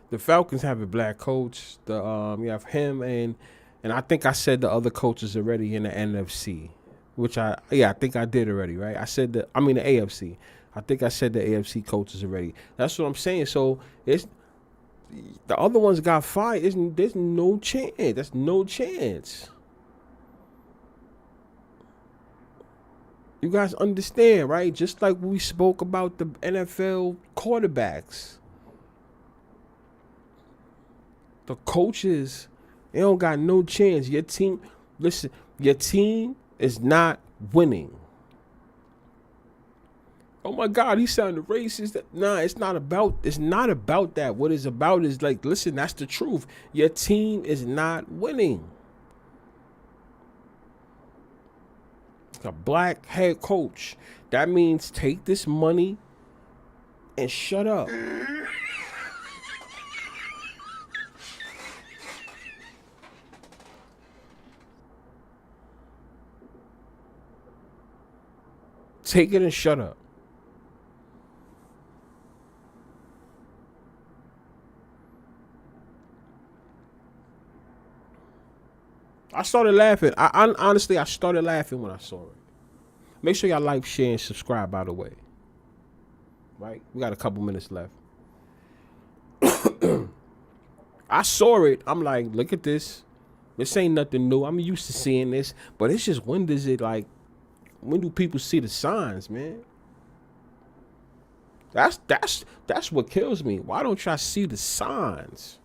The Falcons have a black coach. You have him and I think I said the other coaches already in the NFC, which I think I did already, right? The AFC. I think I said the AFC coaches already. That's what I'm saying. So it's the other ones got fired. There's no chance. That's no chance. You guys understand, right? Just like we spoke about the NFL quarterbacks. The coaches, they don't got no chance. Your team is not winning. Oh my God, he sounded racist. Nah, it's not about that. What it's about is like, listen, that's the truth. Your team is not winning. A black head coach. That means take this money and shut up. Take it and shut up. I started laughing. I honestly started laughing when I saw it. Make sure y'all like, share, and subscribe, by the way. Right? We got a couple minutes left. I saw it. I'm like, look at this. This ain't nothing new. I'm used to seeing this. But it's just, when do people see the signs, man? That's what kills me. Why don't y'all see the signs?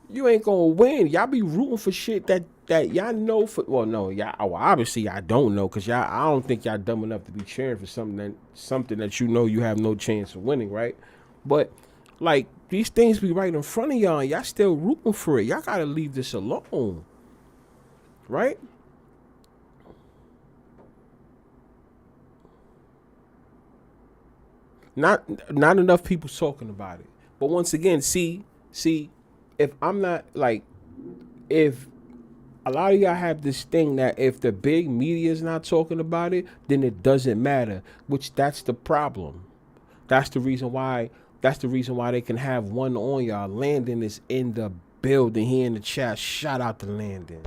You ain't gonna win. Y'all be rooting for shit that y'all know for. Well, no, obviously y'all don't know, because I don't think y'all dumb enough to be cheering for something that you know you have no chance of winning, right? But like, these things be right in front of y'all, and y'all still rooting for it. Y'all gotta leave this alone, right? Not enough people talking about it. But once again, see, if I'm not like, if a lot of y'all have this thing that if the big media is not talking about it, then it doesn't matter. Which, that's the problem. That's the reason why they can have one on y'all. Landon is in the building. He in the chat. Shout out to Landon.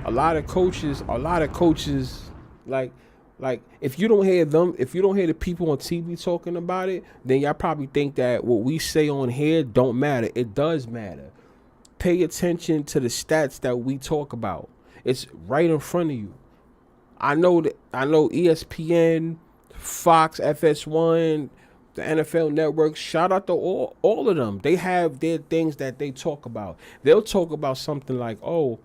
A lot of coaches, like if you don't hear the people on TV talking about it, then y'all probably think that what we say on here don't matter. It does matter. Pay attention to the stats that we talk about. It's right in front of you. I know ESPN, Fox, FS1, the NFL Network. Shout out to all of them. They have their things that they talk about. They'll talk about something like, I don't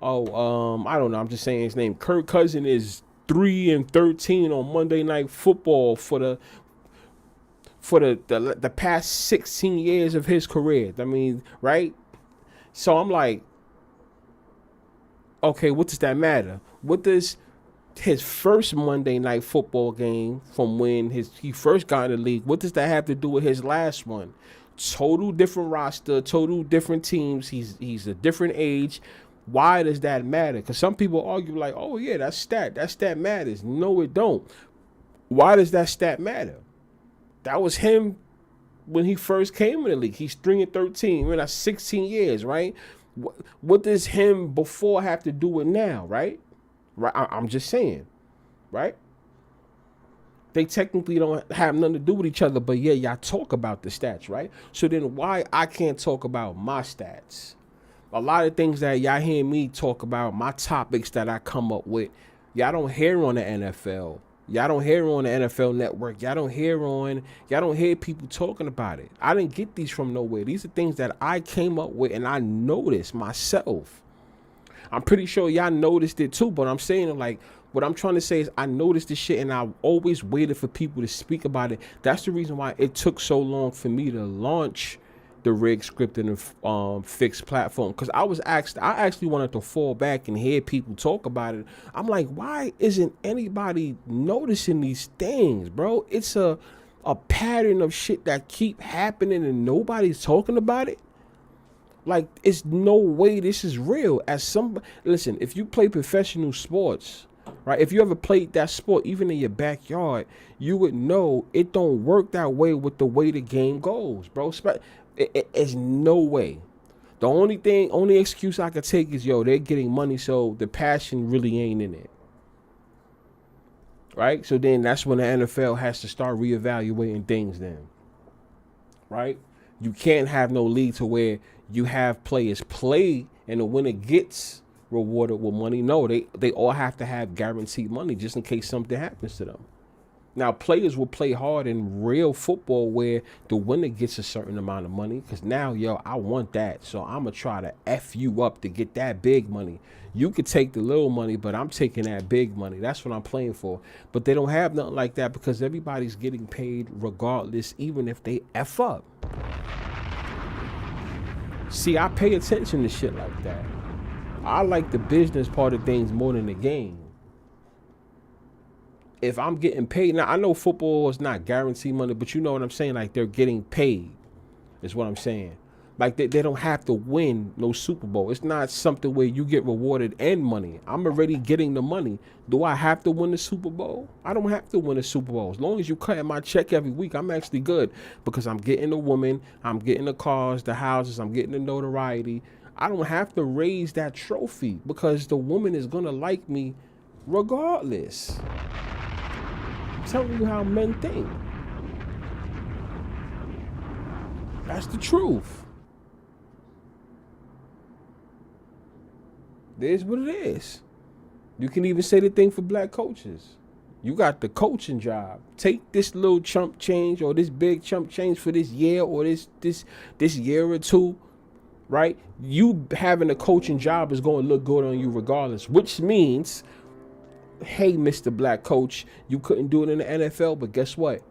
know. I'm just saying his name. Kirk Cousins is 3-13 on Monday Night Football for the past 16 years of his career. I mean, right? So I'm like, okay, what does that matter? What does his first Monday Night Football game from when he first got in the league, what does that have to do with his last one? Total different roster, total different teams. He's a different age. Why does that matter? Because some people argue like, oh yeah, that stat matters. No, it don't. Why does that stat matter? That was him when he first came in the league. He's 3-13. We're not 16 years, right? What does him before have to do with now, right? Right. I'm just saying, right? They technically don't have nothing to do with each other, but yeah, y'all talk about the stats, right? So then why I can't talk about my stats? A lot of things that y'all hear me talk about, my topics that I come up with, y'all don't hear on the NFL. Y'all don't hear on the NFL Network. Y'all don't hear people talking about it. I didn't get these from nowhere. These are things that I came up with and I noticed myself. I'm pretty sure y'all noticed it too, but I'm saying like, what I'm trying to say is I noticed this shit and I always waited for people to speak about it. That's the reason why it took so long for me to launch the rig scripted and fixed platform. Because I actually wanted to fall back and hear people talk about it. I'm like, why isn't anybody noticing these things, bro? It's a pattern of shit that keep happening and nobody's talking about it. Like, it's no way this is real. Listen, if you play professional sports, right? If you ever played that sport, even in your backyard, you would know it don't work that way with the way the game goes, bro. It's no way. The only excuse I could take is, yo, they're getting money, so the passion really ain't in it. Right? So then that's when the NFL has to start reevaluating things then. Right? You can't have no league to where you have players play and the winner gets rewarded with money. No, they all have to have guaranteed money just in case something happens to them. Now, players will play hard in real football where the winner gets a certain amount of money because now, yo, I want that. So I'm going to try to F you up to get that big money. You could take the little money, but I'm taking that big money. That's what I'm playing for. But they don't have nothing like that because everybody's getting paid regardless, even if they F up. See, I pay attention to shit like that. I like the business part of things more than the game. If I'm getting paid, now I know football is not guaranteed money, but you know what I'm saying? Like, they're getting paid is what I'm saying. Like, they don't have to win no Super Bowl. It's not something where you get rewarded and money. I'm already getting the money. Do I have to win the Super Bowl? I don't have to win the Super Bowl. As long as you cut my check every week, I'm actually good because I'm getting the woman, I'm getting the cars, the houses, I'm getting the notoriety. I don't have to raise that trophy because the woman is going to like me regardless. I'm telling you how men think. That's the truth. It is what it is. You can even say the thing for black coaches. You got the coaching job. Take this little chump change or this big chump change for this year or this year or two, right? You having a coaching job is going to look good on you regardless, which means, hey, Mr. Black Coach, you couldn't do it in the NFL, but guess what?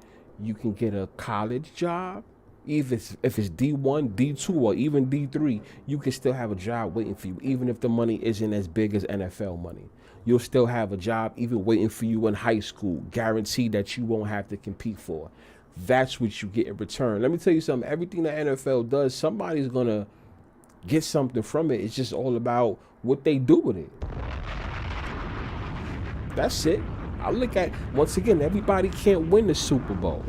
You can get a college job. Even if it's D1, D2, or even D3, you can still have a job waiting for you, even if the money isn't as big as NFL money. You'll still have a job even waiting for you in high school, guaranteed that you won't have to compete for. That's what you get in return. Let me tell you something. Everything the NFL does, somebody's going to get something from it. It's just all about what they do with it. That's it. I look at, once again, everybody can't win the Super Bowl.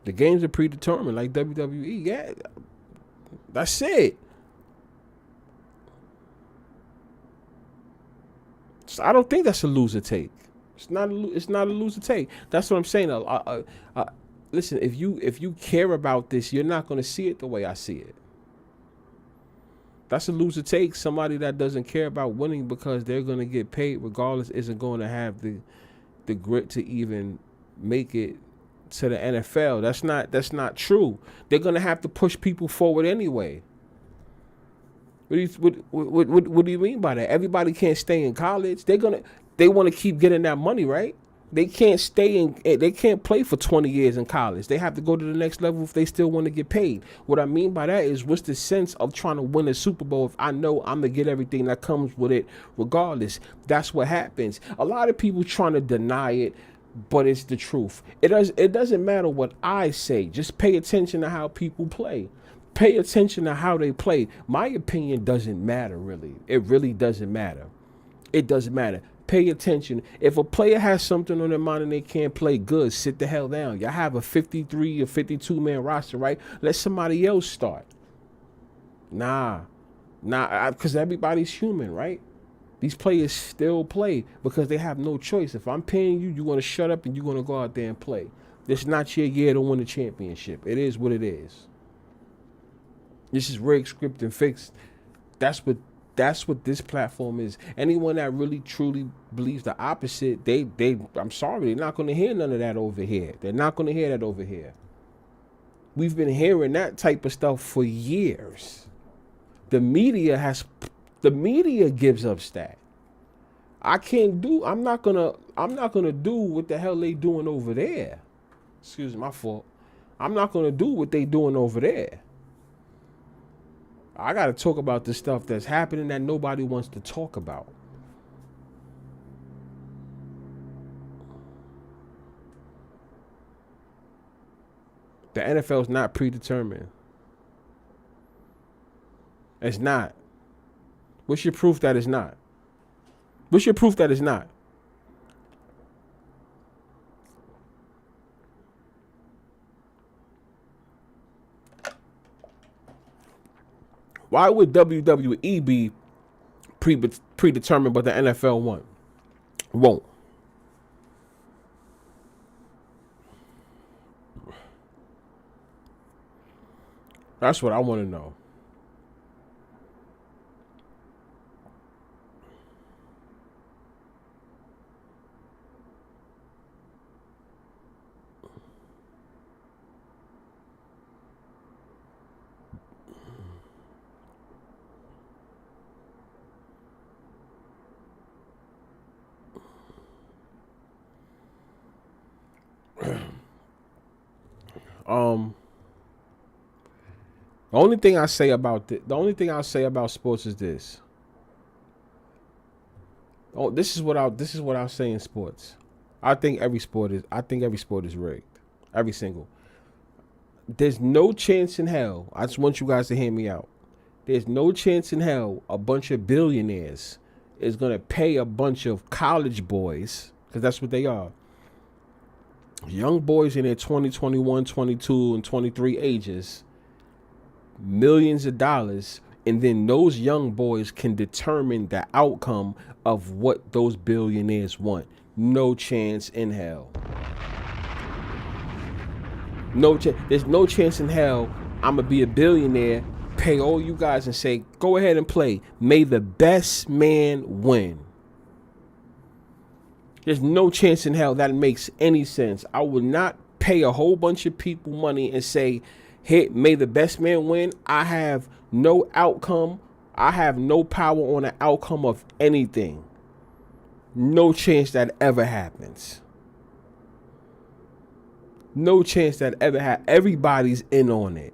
The games are predetermined, like WWE. Yeah, that's it. So I don't think that's a loser take. It's not a loser take. That's what I'm saying. Listen, if you care about this, you're not going to see it the way I see it. That's a loser take. Somebody that doesn't care about winning because they're going to get paid regardless isn't going to have the grit to even make it to the NFL. That's not true. They're gonna have to push people forward anyway. What do you mean by that? Everybody can't stay in college. They want to keep getting that money, right? They can't stay in. They can't play for 20 years in college. They have to go to the next level if they still want to get paid. What I mean by that is, what's the sense of trying to win a Super Bowl if I know I'm gonna get everything that comes with it, regardless? That's what happens. A lot of people trying to deny it, but it's the truth. It doesn't matter what I say. Just pay attention to how people play. Pay attention to how they play. My opinion doesn't matter, really. It really doesn't matter. It doesn't matter. Pay attention. If a player has something on their mind and they can't play good, sit the hell down. Y'all have a 53 or 52 man roster, right? Let somebody else start. Nah, because everybody's human, right? These players still play because they have no choice. If I'm paying you, you're going to shut up and you're going to go out there and play. This is not your year to win the championship. It is what it is. This is rigged, scripted, and fixed. That's what this platform is. Anyone that really truly believes the opposite, I'm sorry, they're not going to hear none of that over here. They're not going to hear that over here. We've been hearing that type of stuff for years. The media gives up stat. I'm not gonna do what the hell they doing over there. Excuse my fault. I'm not gonna do what they doing over there. I gotta talk about the stuff that's happening that nobody wants to talk about. The NFL is not predetermined. It's not. What's your proof that it's not? What's your proof that it's not? Why would WWE be predetermined, but the NFL won't? That's what I want to know. The only thing I'll say about sports is this. Oh, this is what I'll say in sports. I think every sport is rigged. Every single. There's no chance in hell. I just want you guys to hear me out. There's no chance in hell a bunch of billionaires is gonna pay a bunch of college boys, because that's what they are. Young boys in their 20, 21, 22, and 23 ages, millions of dollars, and then those young boys can determine the outcome of what those billionaires want. No chance in hell. There's no chance in hell I'm gonna be a billionaire, pay all you guys and say, go ahead and play. May the best man win. There's no chance in hell that makes any sense. I would not pay a whole bunch of people money and say, hey, may the best man win. I have no outcome. I have no power on the outcome of anything. No chance that ever happens. No chance that ever happens. Everybody's in on it.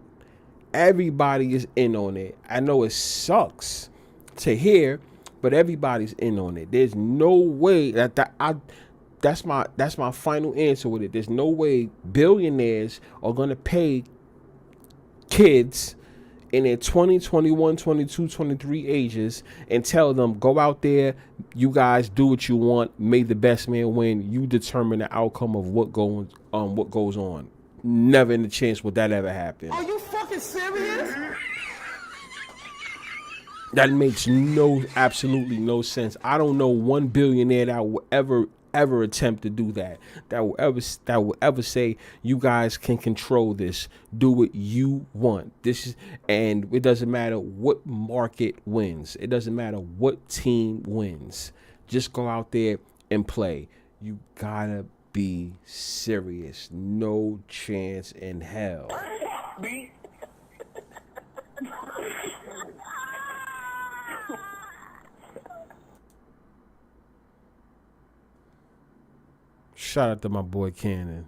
Everybody is in on it. I know it sucks to hear, but everybody's in on it. There's no way that's my final answer with it. There's no way billionaires are gonna pay kids in their 20, 21, 22, 23 ages and tell them, go out there, you guys do what you want, may the best man win. You determine the outcome of what goes on. Never in the chance would that ever happen. Are you fucking serious? That makes absolutely no sense. I don't know one billionaire that will ever attempt to do that. That will ever say, you guys can control this. Do what you want. And it doesn't matter what market wins. It doesn't matter what team wins. Just go out there and play. You gotta be serious. No chance in hell. Shout out to my boy Cannon.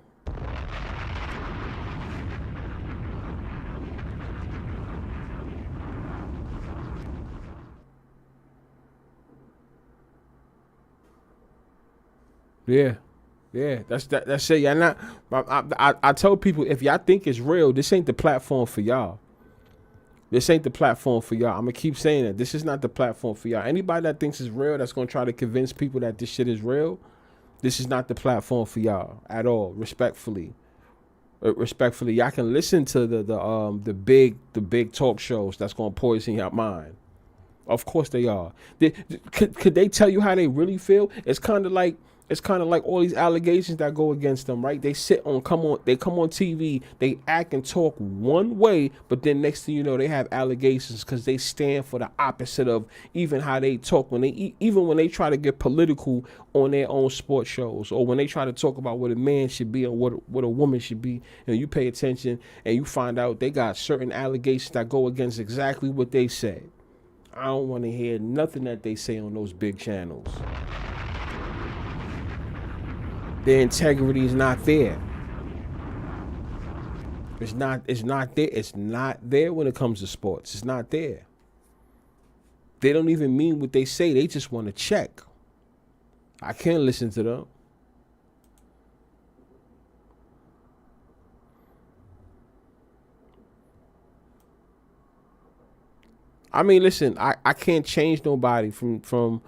Yeah. Yeah, that's it. Y'all not. I tell people, if y'all think it's real, this ain't the platform for y'all. This ain't the platform for y'all. I'm gonna keep saying that. This is not the platform for y'all. Anybody that thinks it's real, that's gonna try to convince people that this shit is real, this is not the platform for y'all at all. Respectfully, y'all can listen to the big talk shows that's gonna poison your mind. Of course they are. Could they tell you how they really feel? It's kind of like all these allegations that go against them, right? They come on TV, they act and talk one way, but then next thing you know, they have allegations because they stand for the opposite of even how they talk even when they try to get political on their own sports shows, or when they try to talk about what a man should be and what a woman should be, and you pay attention and you find out they got certain allegations that go against exactly what they said. I don't want to hear nothing that they say on those big channels. Their integrity is not there. It's not there. It's not there when it comes to sports. It's not there. They don't even mean what they say. They just want to check. I can't listen to them. I mean, listen, I can't change nobody from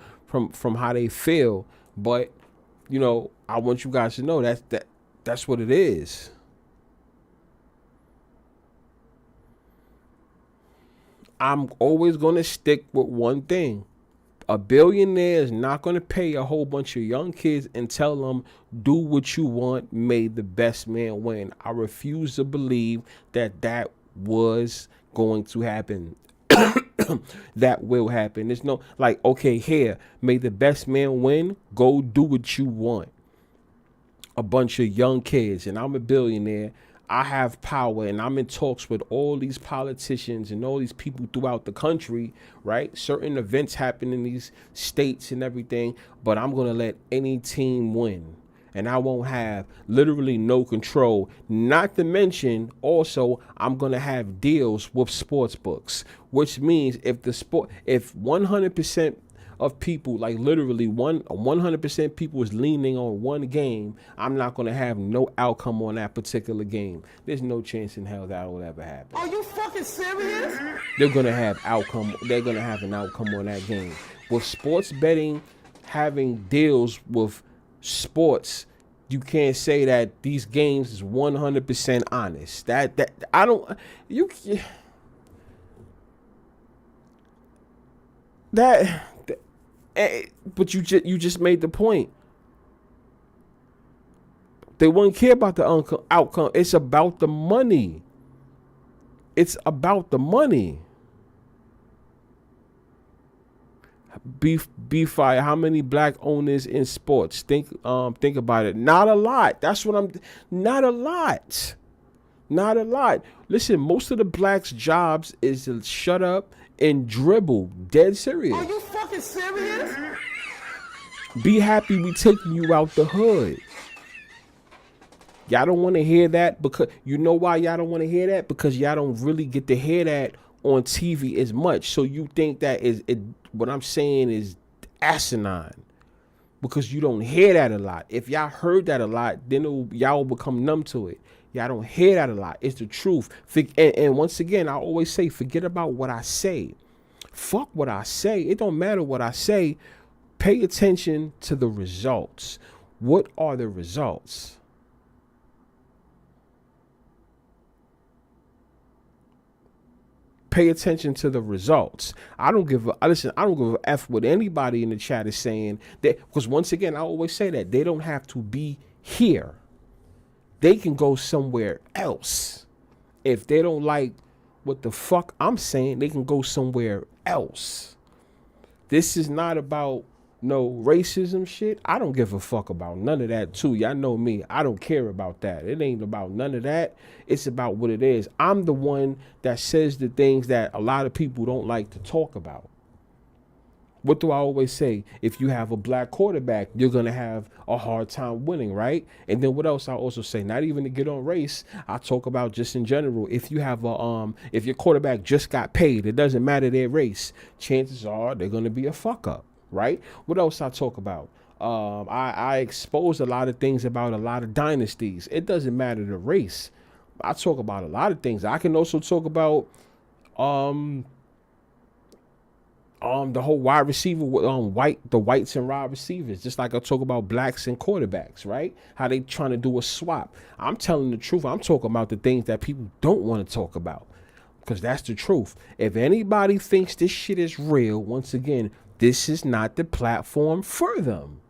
how they feel, but you know, I want you guys to know that's what it is. I'm always going to stick with one thing. A billionaire is not going to pay a whole bunch of young kids and tell them, do what you want, may the best man win. I refuse to believe that was going to happen. That will happen. There's no, like, okay, here, may the best man win, go do what you want. A bunch of young kids, and I'm a billionaire, I have power, and I'm in talks with all these politicians and all these people throughout the country, right? Certain events happen in these states and everything, but I'm going to let any team win. And I won't have literally no control. Not to mention, also, I'm going to have deals with sports books, which means if 100% of people, like literally 100% people is leaning on one game, I'm not going to have no outcome on that particular game. There's no chance in hell that will ever happen. Are you fucking serious? They're going to have outcome. They're going to have an outcome on that game. With sports betting, having deals with sports, you can't say that these games is 100% honest. That I don't. You that. But you just made the point. They wouldn't care about the outcome. It's about the money. It's about the money. Bfyre, how many black owners in sports? Think about it. Not a lot. That's what I'm. Not a lot. Not a lot. Listen, most of the blacks' jobs is to shut up and dribble. Dead serious. Are you fucking serious? Be happy we taking you out the hood. Y'all don't want to hear that because you know why y'all don't want to hear that? Because y'all don't really get to hear that on TV as much. So you think that what I'm saying is asinine because you don't hear that a lot. If y'all heard that a lot, then y'all will become numb to it. Y'all don't hear that a lot. It's the truth. And once again, I always say, forget about what I say. Fuck what I say. It don't matter what I say. Pay attention to the results. What are the results? Pay attention to the results. I don't give a F what anybody in the chat is saying, that because once again, I always say that they don't have to be here. They can go somewhere else. If they don't like what the fuck I'm saying, they can go somewhere else. This is not about no racism shit. I don't give a fuck about none of that too. Y'all know me. I don't care about that. It ain't about none of that. It's about what it is. I'm the one that says the things that a lot of people don't like to talk about. What do I always say? If you have a black quarterback, you're going to have a hard time winning, right? And then what else I also say? Not even to get on race, I talk about just in general. If you have if your quarterback just got paid, it doesn't matter their race, chances are they're going to be a fuck up, right? What else I talk about? I expose a lot of things about a lot of dynasties. It doesn't matter the race. I talk about a lot of things. I can also talk about the whole wide receiver, the whites and wide receivers, just like I talk about blacks and quarterbacks, right? How they trying to do a swap. I'm telling the truth. I'm talking about the things that people don't want to talk about, because that's the truth. If anybody thinks this shit is real, once again, this is not the platform for them.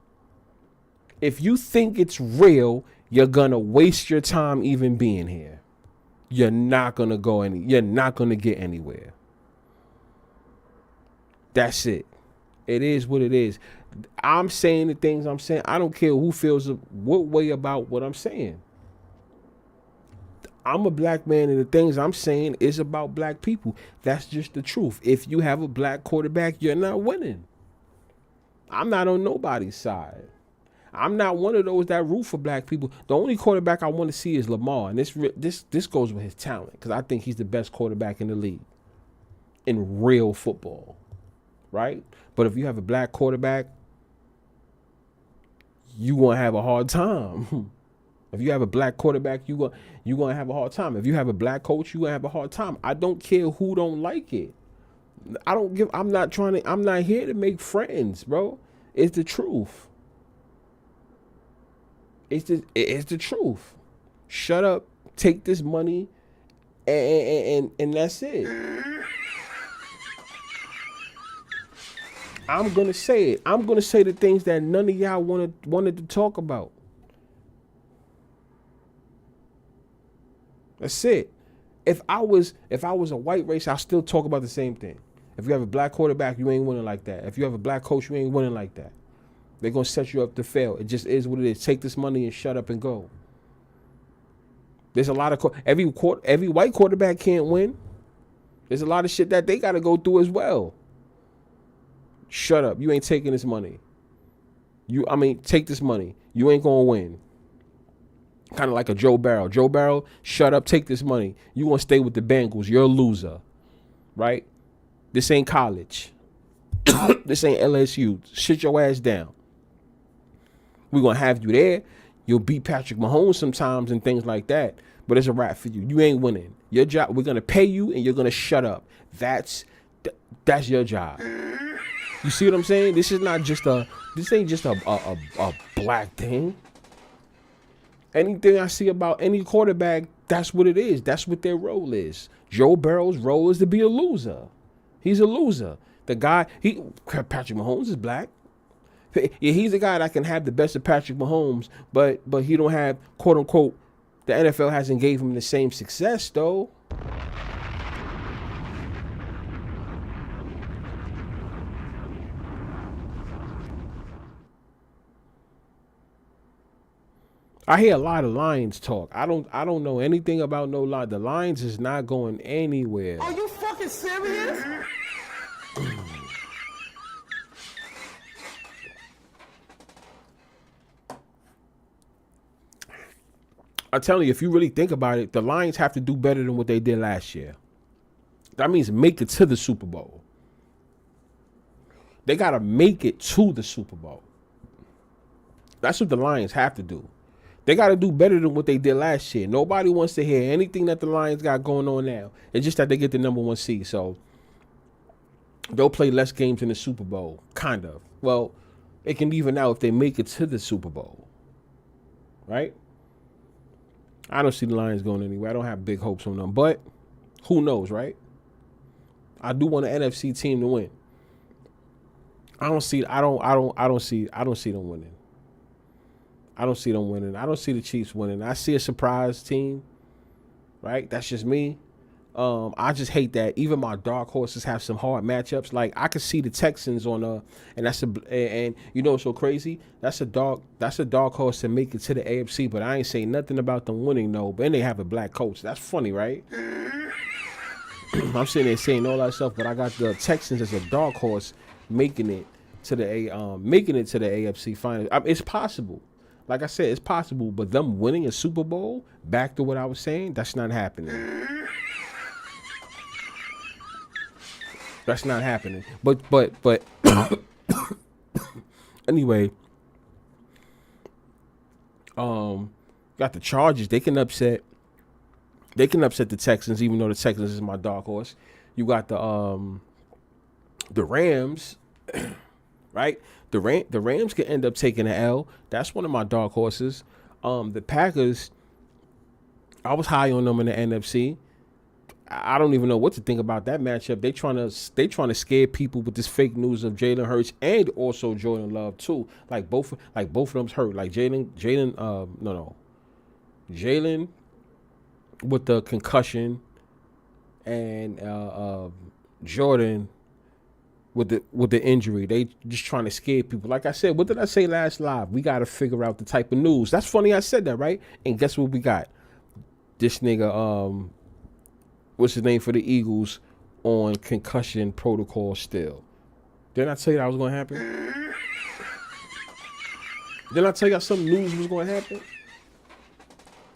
If you think it's real, you're gonna waste your time even being here. You're not gonna you're not gonna get anywhere. That's it. It is what it is. I'm saying the things I'm saying. I don't care who feels what way about what I'm saying. I'm a black man, and the things I'm saying is about black people. That's just the truth. If you have a black quarterback, you're not winning. I'm not on nobody's side. I'm not one of those that root for black people. The only quarterback I want to see is Lamar, and this goes with his talent, because I think he's the best quarterback in the league in real football. Right? But if you have a black quarterback, you're going to have a hard time. If you have a black quarterback, you're going to have a hard time. If you have a black coach, you're going to have a hard time. I don't care who don't like it. I'm not here to make friends, bro. It's the truth. It's the truth. Shut up, take this money, and that's it. I'm going to say it. I'm going to say the things that none of y'all wanted to talk about. That's it. If I was a white race, I'll still talk about the same thing. If you have a black quarterback, you ain't winning like that. If you have a black coach, you ain't winning like that. They're going to set you up to fail. It just is what it is. Take this money and shut up and go. There's a lot of every white quarterback can't win. There's a lot of shit that they got to go through as well. Shut up. You ain't taking this money. Take this money. You ain't going to win. Kind of like a Joe Barrow. Joe Barrow, shut up, take this money. You want to stay with the Bengals. You're a loser. Right? This ain't college. This ain't LSU. Sit your ass down. We're going to have you there. You'll beat Patrick Mahomes sometimes and things like that. But it's a wrap for you. You ain't winning. Your job, we're going to pay you and you're going to shut up. That's your job. You see what I'm saying? This ain't just a black thing. Anything I see about any quarterback, that's what it is. That's what their role is. Joe Burrow's role is to be a loser. He's a loser. The guy, Patrick Mahomes is black. He's the guy that can have the best of Patrick Mahomes, but he don't have, quote unquote, the NFL hasn't gave him the same success though. I hear a lot of Lions talk. I don't know anything about no line. The Lions is not going anywhere. Are you fucking serious? I'm telling you, if you really think about it, the Lions have to do better than what they did last year. That means make it to the Super Bowl. They got to make it to the Super Bowl. That's what the Lions have to do. They got to do better than what they did last year. Nobody wants to hear anything that the Lions got going on now. It's just that they get the #1 seed. So they'll play less games in the Super Bowl. Kind of. Well, it can even out if they make it to the Super Bowl. Right? I don't see the Lions going anywhere. I don't have big hopes on them. But who knows, right? I do want an NFC team to win. I don't see them winning. I don't see them winning. I don't see the Chiefs winning. I see a surprise team, right? That's just me. I just hate that even my dark horses have some hard matchups. Like I could see the Texans and you know what's so crazy? That's a dark horse to make it to the AFC, but I ain't saying nothing about them winning though. But then they have a black coach. That's funny, right? I'm sitting there saying all that stuff, but I got the Texans as a dark horse making it to the AFC Finals. I mean, it's possible. Like I said, it's possible, but them winning a Super Bowl, back to what I was saying, that's not happening. That's not happening. But anyway, got the Chargers. They can upset the Texans, even though the Texans is my dark horse. You got the Rams, right? The Rams could end up taking an L. That's one of my dark horses. The Packers, I was high on them in the NFC. I don't even know what to think about that matchup. They trying to scare people with this fake news of Jalen Hurts and also Jordan Love too. Like both of them's hurt. Like Jalen with the concussion, and Jordan with the injury. They just trying to scare people. Like I said, what did I say last live? We got to figure out the type of news. That's funny I said that, right? And guess what we got? This nigga, what's his name for the Eagles, on concussion protocol still. Didn't I tell you that was going to happen? Didn't I tell you some news was going to happen?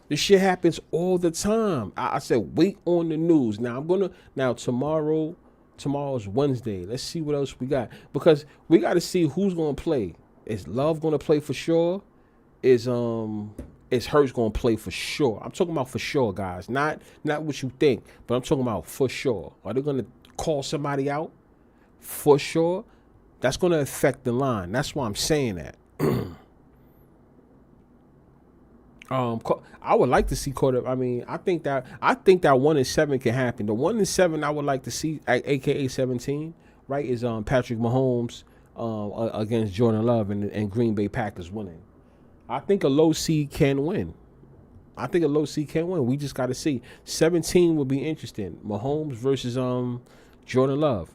This shit happens all the time. I said, wait on the news. Now tomorrow's Wednesday. Let's see what else we got. Because we got to see who's going to play. Is Love going to play for sure? Is Hurts going to play for sure? I'm talking about for sure, guys. Not what you think, but I'm talking about for sure. Are they going to call somebody out? For sure. That's going to affect the line. That's why I'm saying that. I would like to see quarter. I mean, I think that 1-7 can happen. The 1-7 I would like to see, aka 17, right, is Patrick Mahomes against Jordan Love and Green Bay Packers winning. I think a low seed can win. We just got to see. 17 would be interesting. Mahomes versus Jordan Love.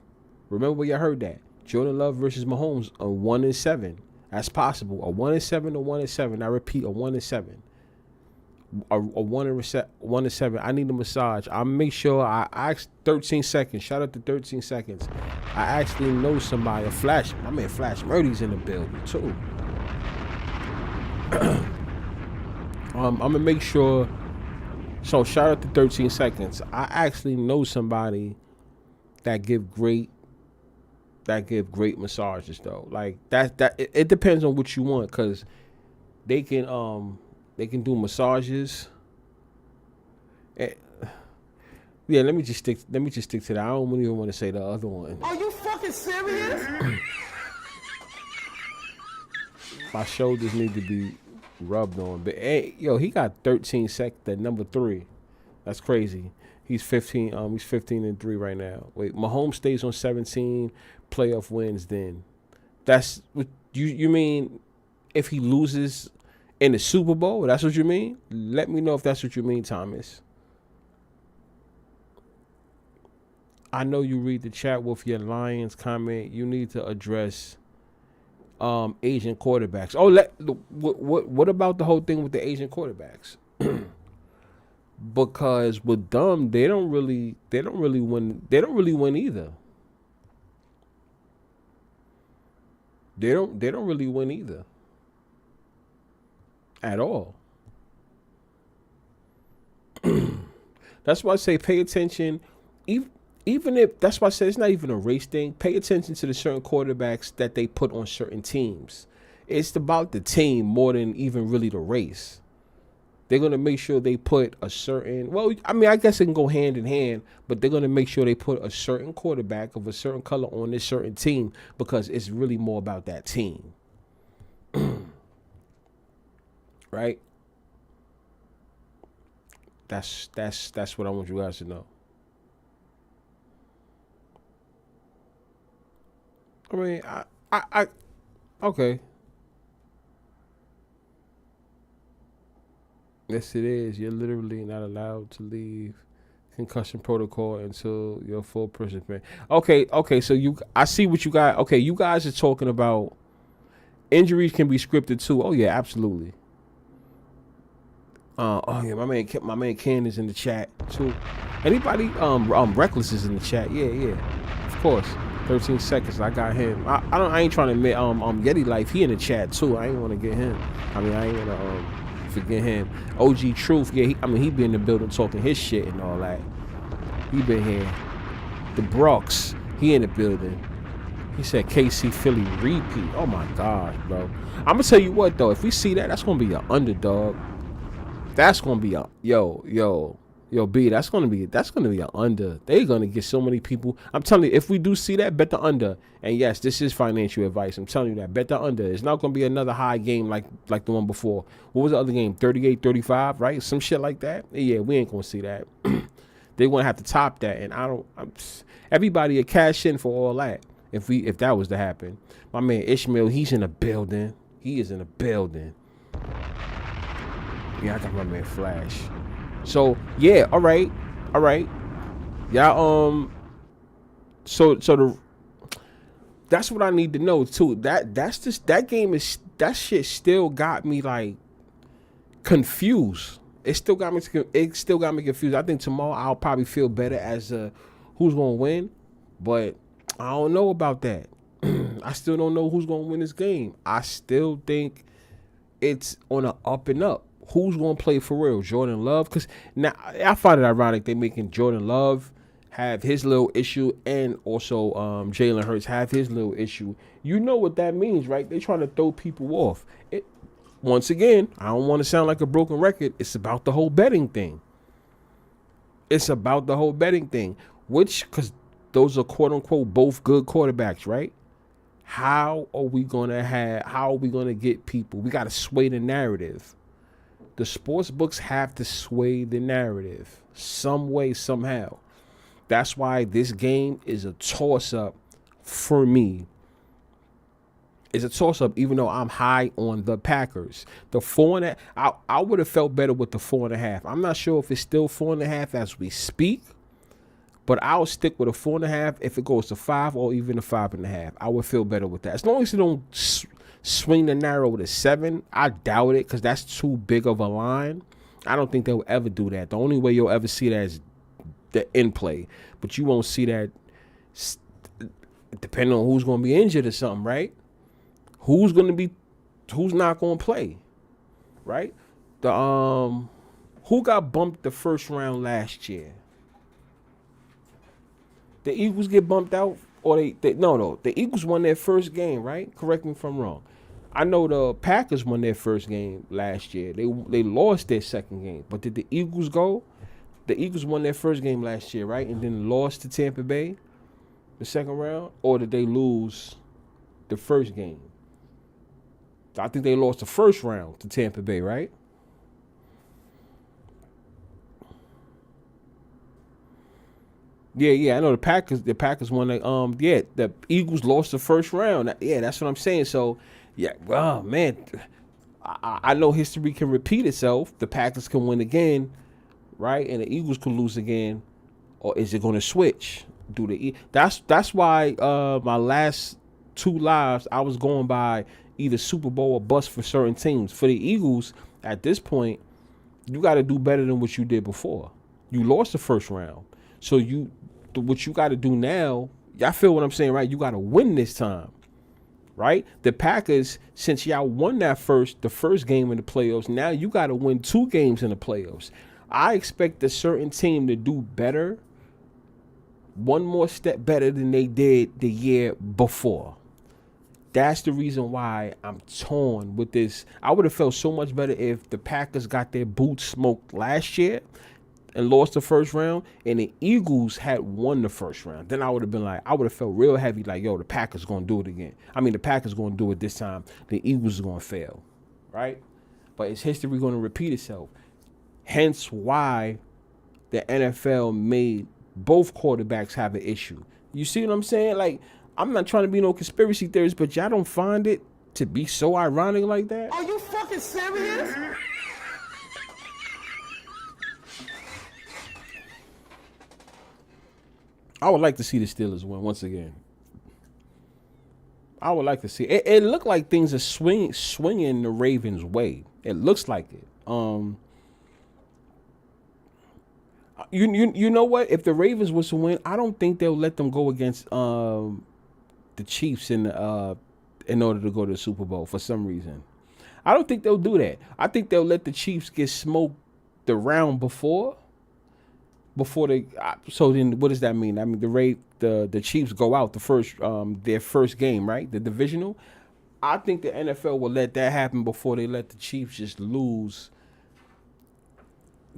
Remember where you heard that? Jordan Love versus Mahomes, a 1-7. That's possible. A 1-7 to 1-7. I repeat, a 1-7. A 1-7. I need a massage. I'll make sure I ask 13 seconds. Shout out to 13 seconds. I actually know somebody. My man Flash Murdy's in the building too. I'm gonna make sure. So shout out to 13 seconds. I actually know somebody that give great massages though. Like that it depends on what you want, because they can do massages. Yeah, let me just stick to that. I don't even want to say the other one. Are you fucking serious? My shoulders need to be rubbed on. But hey, yo, he got 13 seconds at number 3. That's crazy. He's 15. He's 15-3 right now. Wait, Mahomes stays on 17. Playoff wins. Then that's what you mean. If he loses in the Super Bowl, that's what you mean. Let me know if that's what you mean, Thomas. I know you read the chat with your Lions comment. You need to address Asian quarterbacks. Oh, what about the whole thing with the Asian quarterbacks? Because with them, they don't really win either. They don't really win either. At all. That's why I say pay attention. Even if, that's why I said it's not even a race thing. Pay attention to the certain quarterbacks that they put on certain teams. It's about the team more than even really the race. They're going to make sure they put a certain, well, I mean, I guess it can go hand in hand, but they're going to make sure they put a certain quarterback of a certain color on this certain team, because it's really more about that team. Right? That's what I want you guys to know. I mean, I okay. Yes, it is. You're literally not allowed to leave concussion protocol until you're full prison man. Okay. So I see what you got. Okay, you guys are talking about injuries can be scripted too. Oh yeah, absolutely. Oh yeah, my man Ken is in the chat too. Anybody? Reckless is in the chat. Yeah, of course. 13 seconds. I got him. I ain't trying to admit Yeti Life. He in the chat too. I ain't want to get him. I mean, I ain't gonna forget him. OG Truth. Yeah. He been in the building talking his shit and all that. He been here. The Brooks. He in the building. He said KC Philly repeat. Oh my gosh, bro. I'm gonna tell you what though. If we see that, that's gonna be an underdog. That's gonna be a yo B. That's gonna be an under. They're gonna get so many people. I'm telling you, if we do see that, bet the under. And yes, this is financial advice. I'm telling you that. Bet the under. It's not gonna be another high game like the one before. What was the other game? 38-35, right? Some shit like that. Yeah, we ain't gonna see that. They gonna have to top that. And everybody a cash in for all that. If that was to happen. My man Ishmael, he's in the building. He is in the building. Yeah, I got my man Flash. So yeah, all right. Yeah, that's what I need to know too. That shit still got me like confused. It still got me confused. I think tomorrow I'll probably feel better as who's gonna win, but I don't know about that. I still don't know who's gonna win this game. I still think it's on an up and up. Who's going to play for real? Jordan Love? Because now I find it ironic they're making Jordan Love have his little issue and also Jalen Hurts have his little issue. You know what that means, right? They're trying to throw people off. Once again, I don't want to sound like a broken record. It's about the whole betting thing. Which, because those are quote unquote both good quarterbacks, right? How are we going to get people? We got to sway the narrative. The sports books have to sway the narrative some way, somehow. That's why this game is a toss-up for me. It's a toss-up, even though I'm high on the Packers. The 4.5, I would have felt better with the 4.5. I'm not sure if it's still 4.5 as we speak, but I'll stick with a 4.5 if it goes to 5 or even a 5.5. I would feel better with that. As long as you don't swing the narrow to 7, I doubt it because that's too big of a line. I don't think they'll ever do that. The only way you'll ever see that is the in play, but you won't see that depending on who's going to be injured or something, right? Who's not going to play, right? Who got bumped the first round last year? The Eagles get bumped out, or no, the Eagles won their first game, right? Correct me if I'm wrong. I know the Packers won their first game last year. They lost their second game. But did the Eagles go? The Eagles won their first game last year, right? And then lost to Tampa Bay the second round? Or did they lose the first game? I think they lost the first round to Tampa Bay, right? Yeah, I know the Packers won the Eagles lost the first round. Yeah, that's what I'm saying. So yeah, well, man, I know history can repeat itself. The Packers can win again, right? And the Eagles can lose again. Or is it going to switch? That's why my last two lives I was going by either Super Bowl or bust for certain teams. For the Eagles, at this point, you got to do better than what you did before. You lost the first round, so what you got to do now. Y'all feel what I'm saying, right? You got to win this time. Right? The Packers, since y'all won the first game in the playoffs, now you got to win 2 games in the playoffs. I expect a certain team to do better, one more step better than they did the year before. That's the reason why I'm torn with this. I would have felt so much better if the Packers got their boots smoked last year and lost the first round, and the Eagles had won the first round. Then I would have felt real heavy, like, yo, the Packers going to do it again. I mean, the Packers going to do it this time. The Eagles are going to fail, right? But is history going to repeat itself? Hence why the NFL made both quarterbacks have an issue. You see what I'm saying? Like, I'm not trying to be no conspiracy theorist, but y'all don't find it to be so ironic like that? Are you fucking serious? I would like to see the Steelers win once again. I would like to see it. It looked like things are swinging the Ravens' way. It looks like it. You know what? If the Ravens was to win, I don't think they'll let them go against the Chiefs in order to go to the Super Bowl for some reason. I don't think they'll do that. I think they'll let the Chiefs get smoked the round before they. So then, what does that mean? I mean, the Chiefs go out the first their first game, right? The divisional. I think the NFL will let that happen before they let the Chiefs just lose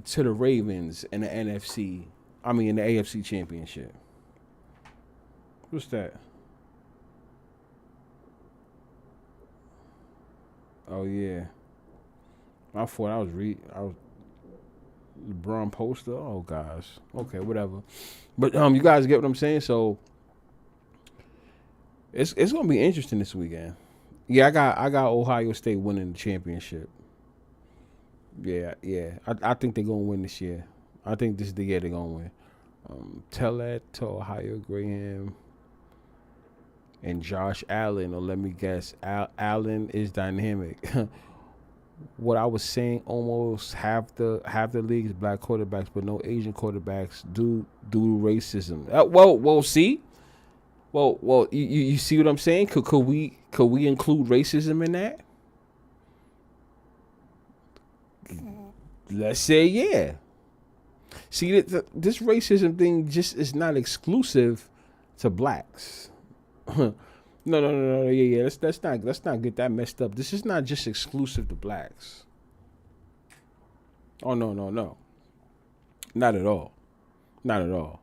to the Ravens in the NFC. I mean, in the AFC Championship. What's that? Oh yeah, I thought I was LeBron poster. Oh gosh. Okay, whatever. But you guys get what I'm saying. So it's gonna be interesting this weekend. Yeah, I got Ohio State winning the championship. Yeah. I think they're gonna win this year. I think this is the year they're gonna win. Tell that to Ohio Graham and Josh Allen, or let me guess, Allen is dynamic. What I was saying, almost half the league is black quarterbacks, but no Asian quarterbacks due to racism. See, you see what I'm saying? Could we include racism in that? Let's say yeah. See, this racism thing just is not exclusive to blacks. No. Yeah. Let's not get that messed up. This is not just exclusive to blacks. Oh no. Not at all. Not at all.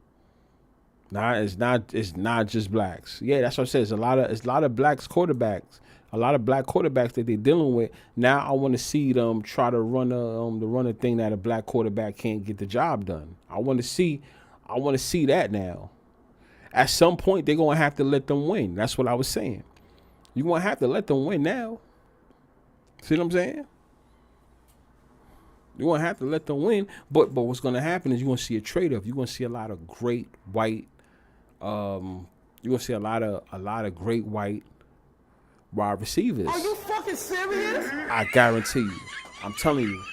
Nah, it's not just blacks. Yeah, that's what I said. It's a lot of blacks quarterbacks. A lot of black quarterbacks that they're dealing with. Now I want to see them try to run a thing that a black quarterback can't get the job done. I want to see that now. At some point, they're going to have to let them win. That's what I was saying. You're going to have to let them win now. See what I'm saying? You're going to have to let them win. But what's going to happen is you're going to see a trade-off. You're going to see a lot of great white. You're going to see a lot of great white wide receivers. Are you fucking serious? I guarantee you. I'm telling you.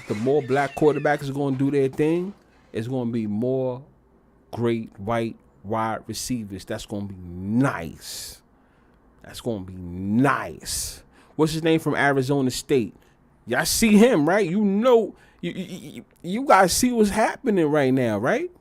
The more black quarterbacks are going to do their thing, it's going to be more great white wide receivers. That's going to be nice. What's his name from Arizona State? Y'all see him, right? You know, you guys see what's happening right now, right?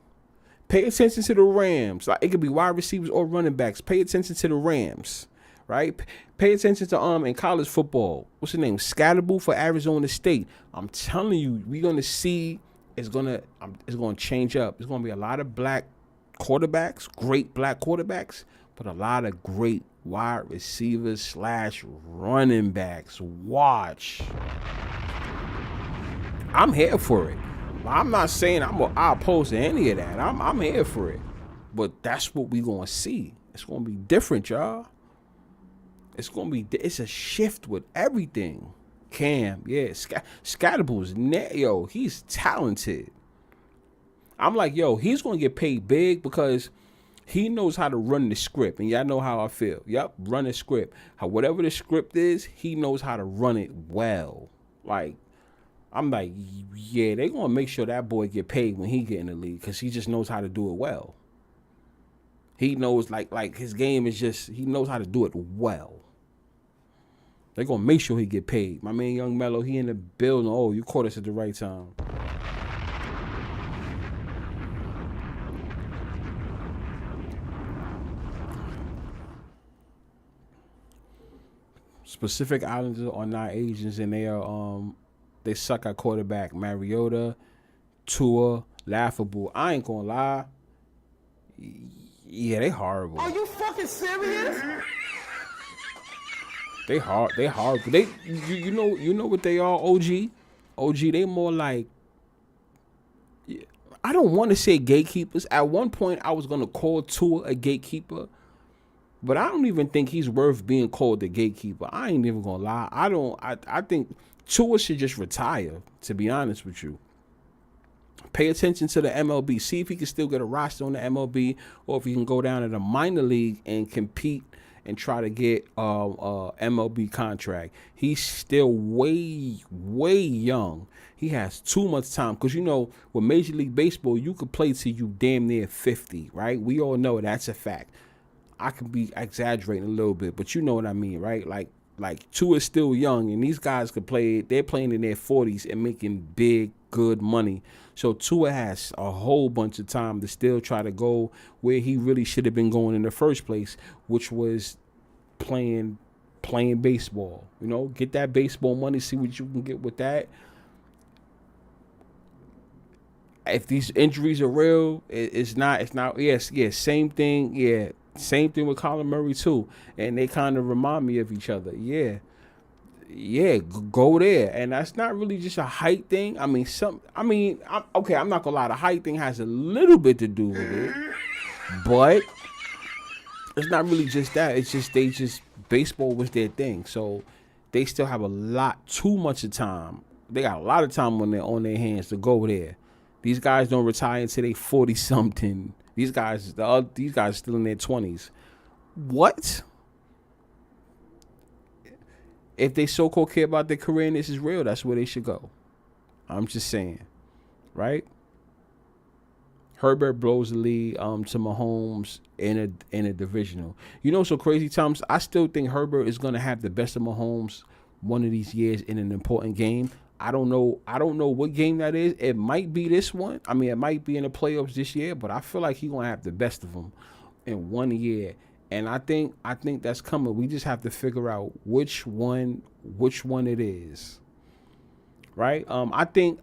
Pay attention to the Rams. Like, it could be wide receivers or running backs. Pay attention to the Rams, right? Pay attention to in college football. What's his name? Scatterable for Arizona State. I'm telling you, we're gonna see. It's gonna change up. There's gonna be a lot of black quarterbacks, great black quarterbacks, but a lot of great wide receivers / running backs. Watch. I'm here for it. I'm not saying I'm opposed to any of that. I'm here for it. But that's what we gonna see. It's gonna be different, y'all. It's a shift with everything. Cam, yeah, Scattable's he's talented. I'm like, he's gonna get paid big because he knows how to run the script, and y'all know how I feel. Yep, run the script. Whatever the script is, he knows how to run it well. Like, I'm like, yeah, they gonna make sure that boy get paid when he get in the league because he just knows how to do it well. He knows like his game is just he knows how to do it well. They're gonna make sure he get paid. My man Young Mello, he in the building. Oh, you caught us at the right time. Pacific Islanders are not Asians, and they suck at quarterback. Mariota, Tua, laughable. I ain't gonna lie. Yeah, they horrible. Are you fucking serious? They horrible. They you know what they are, OG, they more like, I don't want to say gatekeepers. At one point I was gonna call Tua a gatekeeper, but I don't even think he's worth being called a gatekeeper. I ain't even gonna lie. I think Tua should just retire, to be honest with you. Pay attention to the MLB. See if he can still get a roster on the MLB, or if he can go down to the minor league and compete and try to get a MLB contract. He's still way young. He has too much time. Because, with Major League Baseball, you could play till you damn near 50, right? We all know that's a fact. I could be exaggerating a little bit, but you know what I mean, right? Like Tua is still young, and these guys could play. They're playing in their 40s and making big, good money. So Tua has a whole bunch of time to still try to go where he really should have been going in the first place, which was playing baseball. You know, get that baseball money, see what you can get with that. If these injuries are real, it's not. Yes, same thing. Yeah, same thing with Colin Murray too, and they kind of remind me of each other. Yeah, go there, and that's not really just a height thing. I mean, I'm not gonna lie. The height thing has a little bit to do with it, but it's not really just that. It's just baseball was their thing, so they still have too much of time. They got a lot of time on their hands to go there. These guys don't retire until they 40 something. These guys are still in their 20s. What? If they so-called care about their career and this is real, that's where they should go. I'm just saying, right? Herbert blows the lead to Mahomes in a divisional. You know, so crazy times. I still think Herbert is gonna have the best of Mahomes one of these years in an important game. I don't know what game that is. It might be this one. I mean, it might be in the playoffs this year, but I feel like he's gonna have the best of them in 1 year. And I think that's coming. We just have to figure out which one it is. Right? I think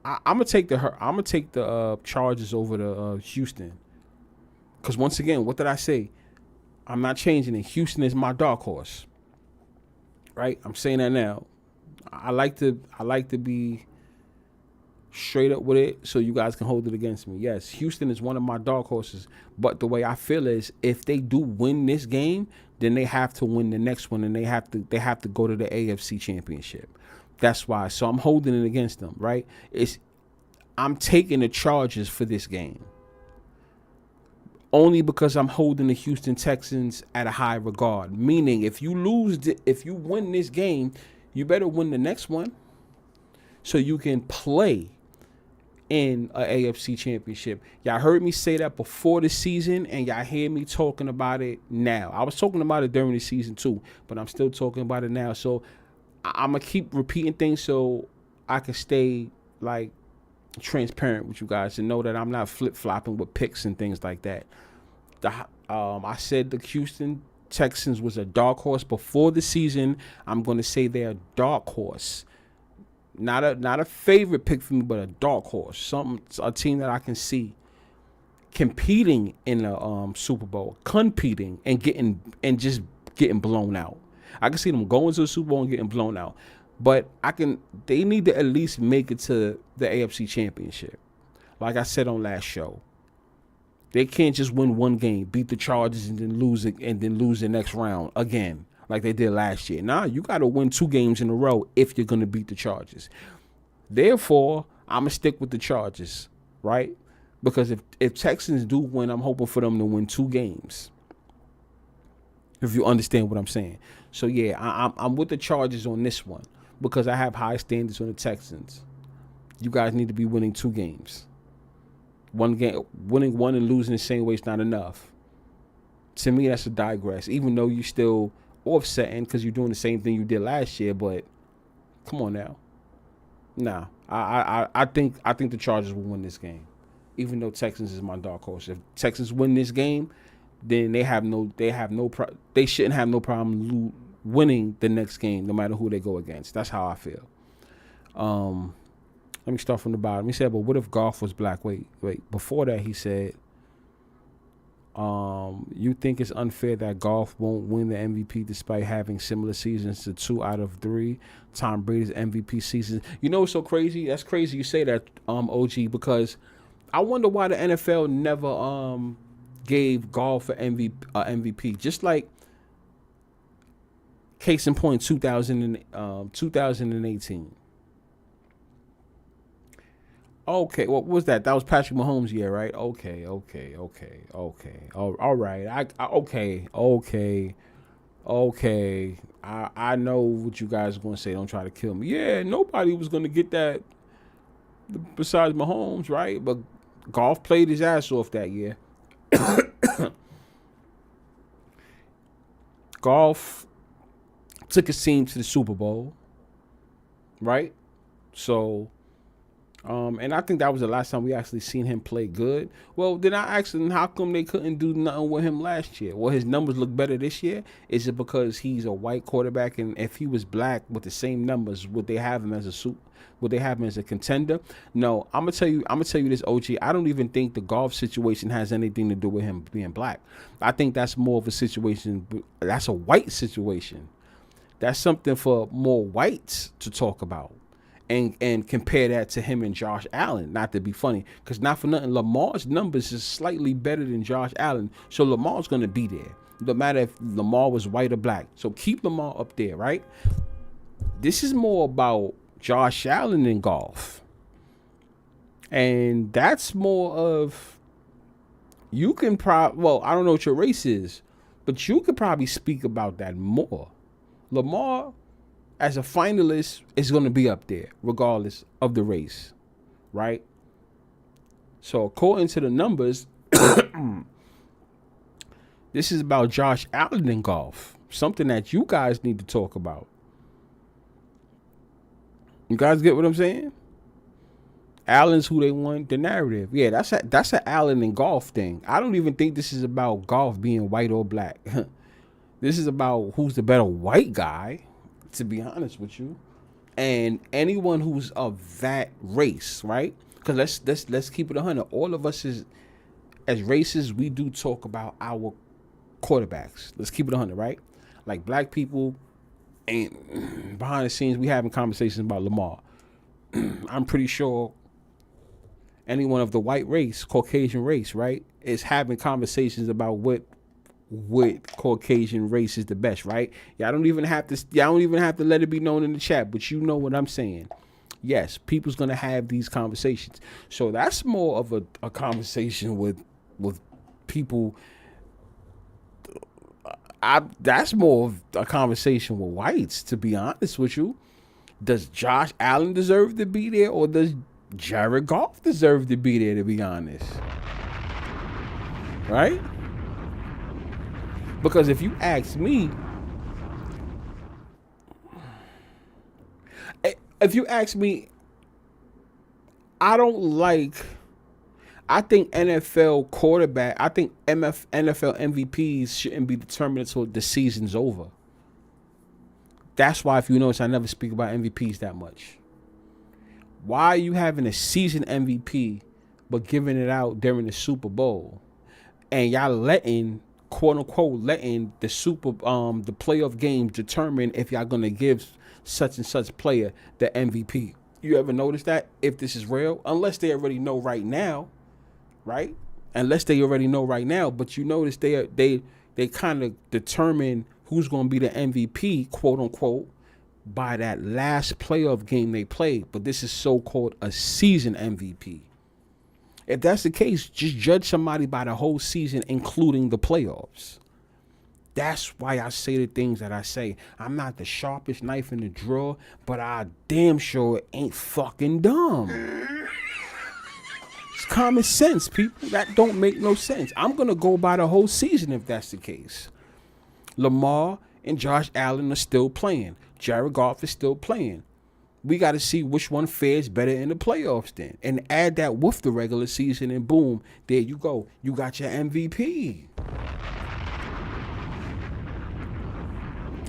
I'm gonna take the Chargers over the Houston. Cause once again, what did I say? I'm not changing it. Houston is my dark horse. Right? I'm saying that now. I like to be straight up with it so you guys can hold it against me. Yes, Houston is one of my dark horses, but the way I feel is if they do win this game, then they have to win the next one, and they have to go to the AFC Championship. That's why. So I'm holding it against them, right? I'm taking the Chargers for this game. Only because I'm holding the Houston Texans at a high regard. Meaning if you win this game, you better win the next one so you can play in a AFC Championship. Y'all heard me say that before the season, and y'all hear me talking about it now. I was talking about it during the season too, but I'm still talking about it now. So I'm going to keep repeating things so I can stay like transparent with you guys and know that I'm not flip-flopping with picks and things like that. I said the Houston Texans was a dark horse before the season. I'm going to say they're a dark horse. Not a favorite pick for me, but a dark horse. A team that I can see competing in the Super Bowl, competing and getting blown out. I can see them going to the Super Bowl and getting blown out. But they need to at least make it to the AFC Championship. Like I said on last show. They can't just win one game, beat the Chargers, and then lose the next round again, like they did last year. Nah, you got to win 2 games in a row if you're going to beat the Chargers. Therefore, I'm going to stick with the Chargers, right? Because if Texans do win, I'm hoping for them to win 2 games. If you understand what I'm saying. So, yeah, I'm with the Chargers on this one because I have high standards on the Texans. You guys need to be winning 2 games. One game, winning one and losing the same way is not enough. To me, that's a digress. Even though you're still offsetting because you're doing the same thing you did last year, but come on now. Nah, I think the Chargers will win this game. Even though Texans is my dark horse. If Texans win this game, then they shouldn't have no problem winning the next game, no matter who they go against. That's how I feel. Let me start from the bottom. He said, but what if Goff was black? Wait. Before that, he said, you think it's unfair that Goff won't win the MVP despite having similar seasons to 2 out of 3 Tom Brady's MVP seasons? You know what's so crazy? That's crazy you say that, OG, because I wonder why the NFL never gave Goff an MVP. Just like, case in point, 2018. Okay, what was that? That was Patrick Mahomes' year, right? Okay. All right. Okay. I know what you guys are going to say. Don't try to kill me. Yeah, nobody was going to get that besides Mahomes, right? But Goff played his ass off that year. Golf took his team to the Super Bowl, right? So, and I think that was the last time we actually seen him play good. Well, then I asked him, how come they couldn't do nothing with him last year? Well, his numbers look better this year. Is it because he's a white quarterback, and if he was black with the same numbers, would they have him as a would they have him as a contender? No, I'm gonna tell you this, OG. I don't even think the golf situation has anything to do with him being black. I think that's more of a situation. That's a white situation. That's something for more whites to talk about. And compare that to him and Josh Allen. Not to be funny, because not for nothing, Lamar's numbers is slightly better than Josh Allen. So Lamar's going to be there, no matter if Lamar was white or black. So keep Lamar up there, right? This is more about Josh Allen in golf. And that's more of, you can well, I don't know what your race is, but you could probably speak about that more. Lamar, as a finalist, is going to be up there regardless of the race, right? So according to the numbers, this is about Josh Allen in golf, something that you guys need to talk about. You guys get what I'm saying? Allen's who they want, the narrative. Yeah, that's a Allen in golf thing. I don't even think this is about golf being white or black. This is about who's the better white guy, to be honest with you, and anyone who's of that race, right? Because let's keep it 100. All of us as races, we do talk about our quarterbacks. Let's keep it 100, right? Like black people, and behind the scenes, we having conversations about Lamar. I'm pretty sure anyone of the white race, Caucasian race, right, is having conversations about what Caucasian race is the best, right? Y'all don't even have to let it be known in the chat, but you know what I'm saying. Yes, people's gonna have these conversations. So that's more of a conversation with people. That's more of a conversation with whites, to be honest with you. Does Josh Allen deserve to be there, or does Jared Goff deserve to be there, to be honest? Right? Because if you ask me, I think NFL MVPs shouldn't be determined until the season's over. That's why, if you notice, I never speak about MVPs that much. Why are you having a season MVP but giving it out during the Super Bowl? And y'all letting, quote unquote, the the playoff game determine if y'all gonna give such and such player the MVP. You ever notice that? If this is real, unless they already know right now, right? Unless they already know right now, but you notice they kind of determine who's gonna be the MVP, quote unquote, by that last playoff game they played. But this is so-called a season MVP. If that's the case, just judge somebody by the whole season, including the playoffs. That's why I say the things that I say. I'm not the sharpest knife in the drawer, but I damn sure ain't fucking dumb. It's common sense, people. That don't make no sense. I'm going to go by the whole season if that's the case. Lamar and Josh Allen are still playing. Jared Goff is still playing. We got to see which one fares better in the playoffs then. And add that with the regular season, and boom, there you go. You got your MVP.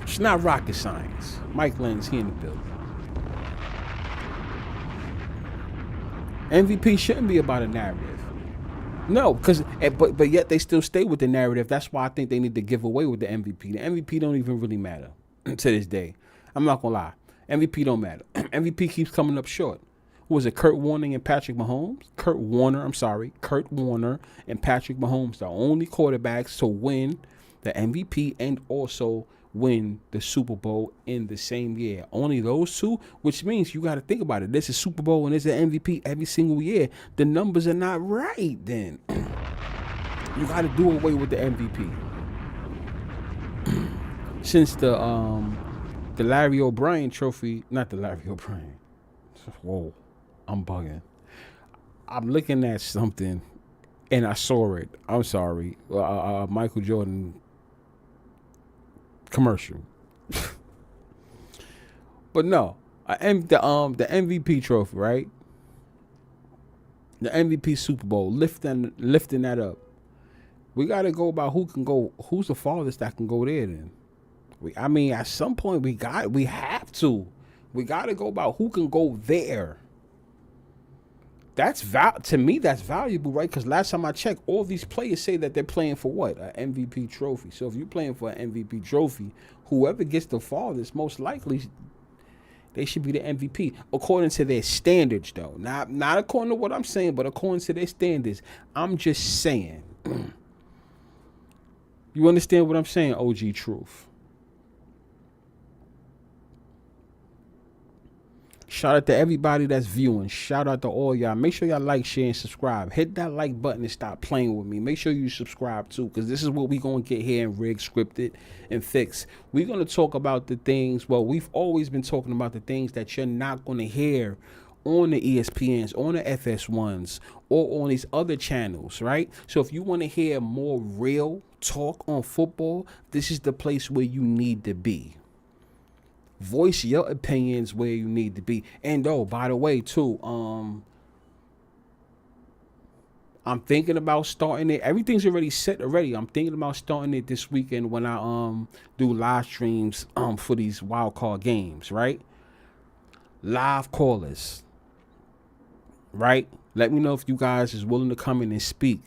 It's not rocket science. Mike Lynn's here in the building. MVP shouldn't be about a narrative. No, because but yet they still stay with the narrative. That's why I think they need to give away with the MVP. The MVP don't even really matter to this day. I'm not gonna lie. MVP don't matter. MVP keeps coming up short. Who was it? Kurt Warner and Patrick Mahomes? Kurt Warner and Patrick Mahomes, the only quarterbacks to win the MVP and also win the Super Bowl in the same year. Only those two, which means you got to think about it. This is Super Bowl and this is MVP every single year. The numbers are not right then. You got to do away with the MVP. Since the Larry O'Brien trophy, not the Larry O'Brien. Whoa, I'm bugging. I'm looking at something and I saw it. I'm sorry. Michael Jordan commercial. But no, the MVP trophy, right? The MVP Super Bowl, lifting that up. We got to go about who can go. Who's the farthest that can go there? Then, I mean, at some point we have to. We got to go about who can go there. To me, that's valuable, right? Because last time I checked, all these players say that they're playing for what? An MVP trophy. So if you're playing for an MVP trophy, whoever gets the farthest, most likely, they should be the MVP according to their standards, though. Not according to what I'm saying, but according to their standards. I'm just saying. You understand what I'm saying, OG Truth? Shout out to everybody that's viewing. Shout out to all y'all. Make sure y'all like, share, and subscribe. Hit that like button and stop playing with me. Make sure you subscribe too, because this is what we're going to get here and rig, scripted, and fix. We're going to talk about the things, well, we've always been talking about the things that you're not going to hear on the ESPNs, on the FS1s, or on these other channels, right? So if you want to hear more real talk on football, this is the place where you need to be. Voice your opinions where you need to be. And by the way, too, I'm thinking about starting it. Everything's already set already. I'm thinking about starting it this weekend when I do live streams for these wild card games, right? Live callers. Right? Let me know if you guys is willing to come in and speak.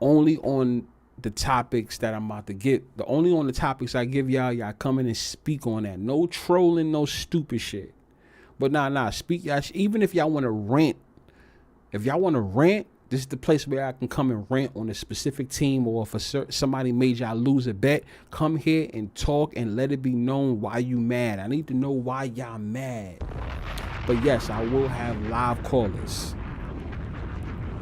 Only on the topics that I'm about to get. Only on the topics I give y'all come in and speak on that. No trolling, no stupid shit. But speak. Even if y'all want to rant. If y'all want to rant, this is the place where I can come and rant on a specific team, or if somebody made y'all lose a bet, come here and talk and let it be known why you mad. I need to know why y'all mad. But yes, I will have live callers.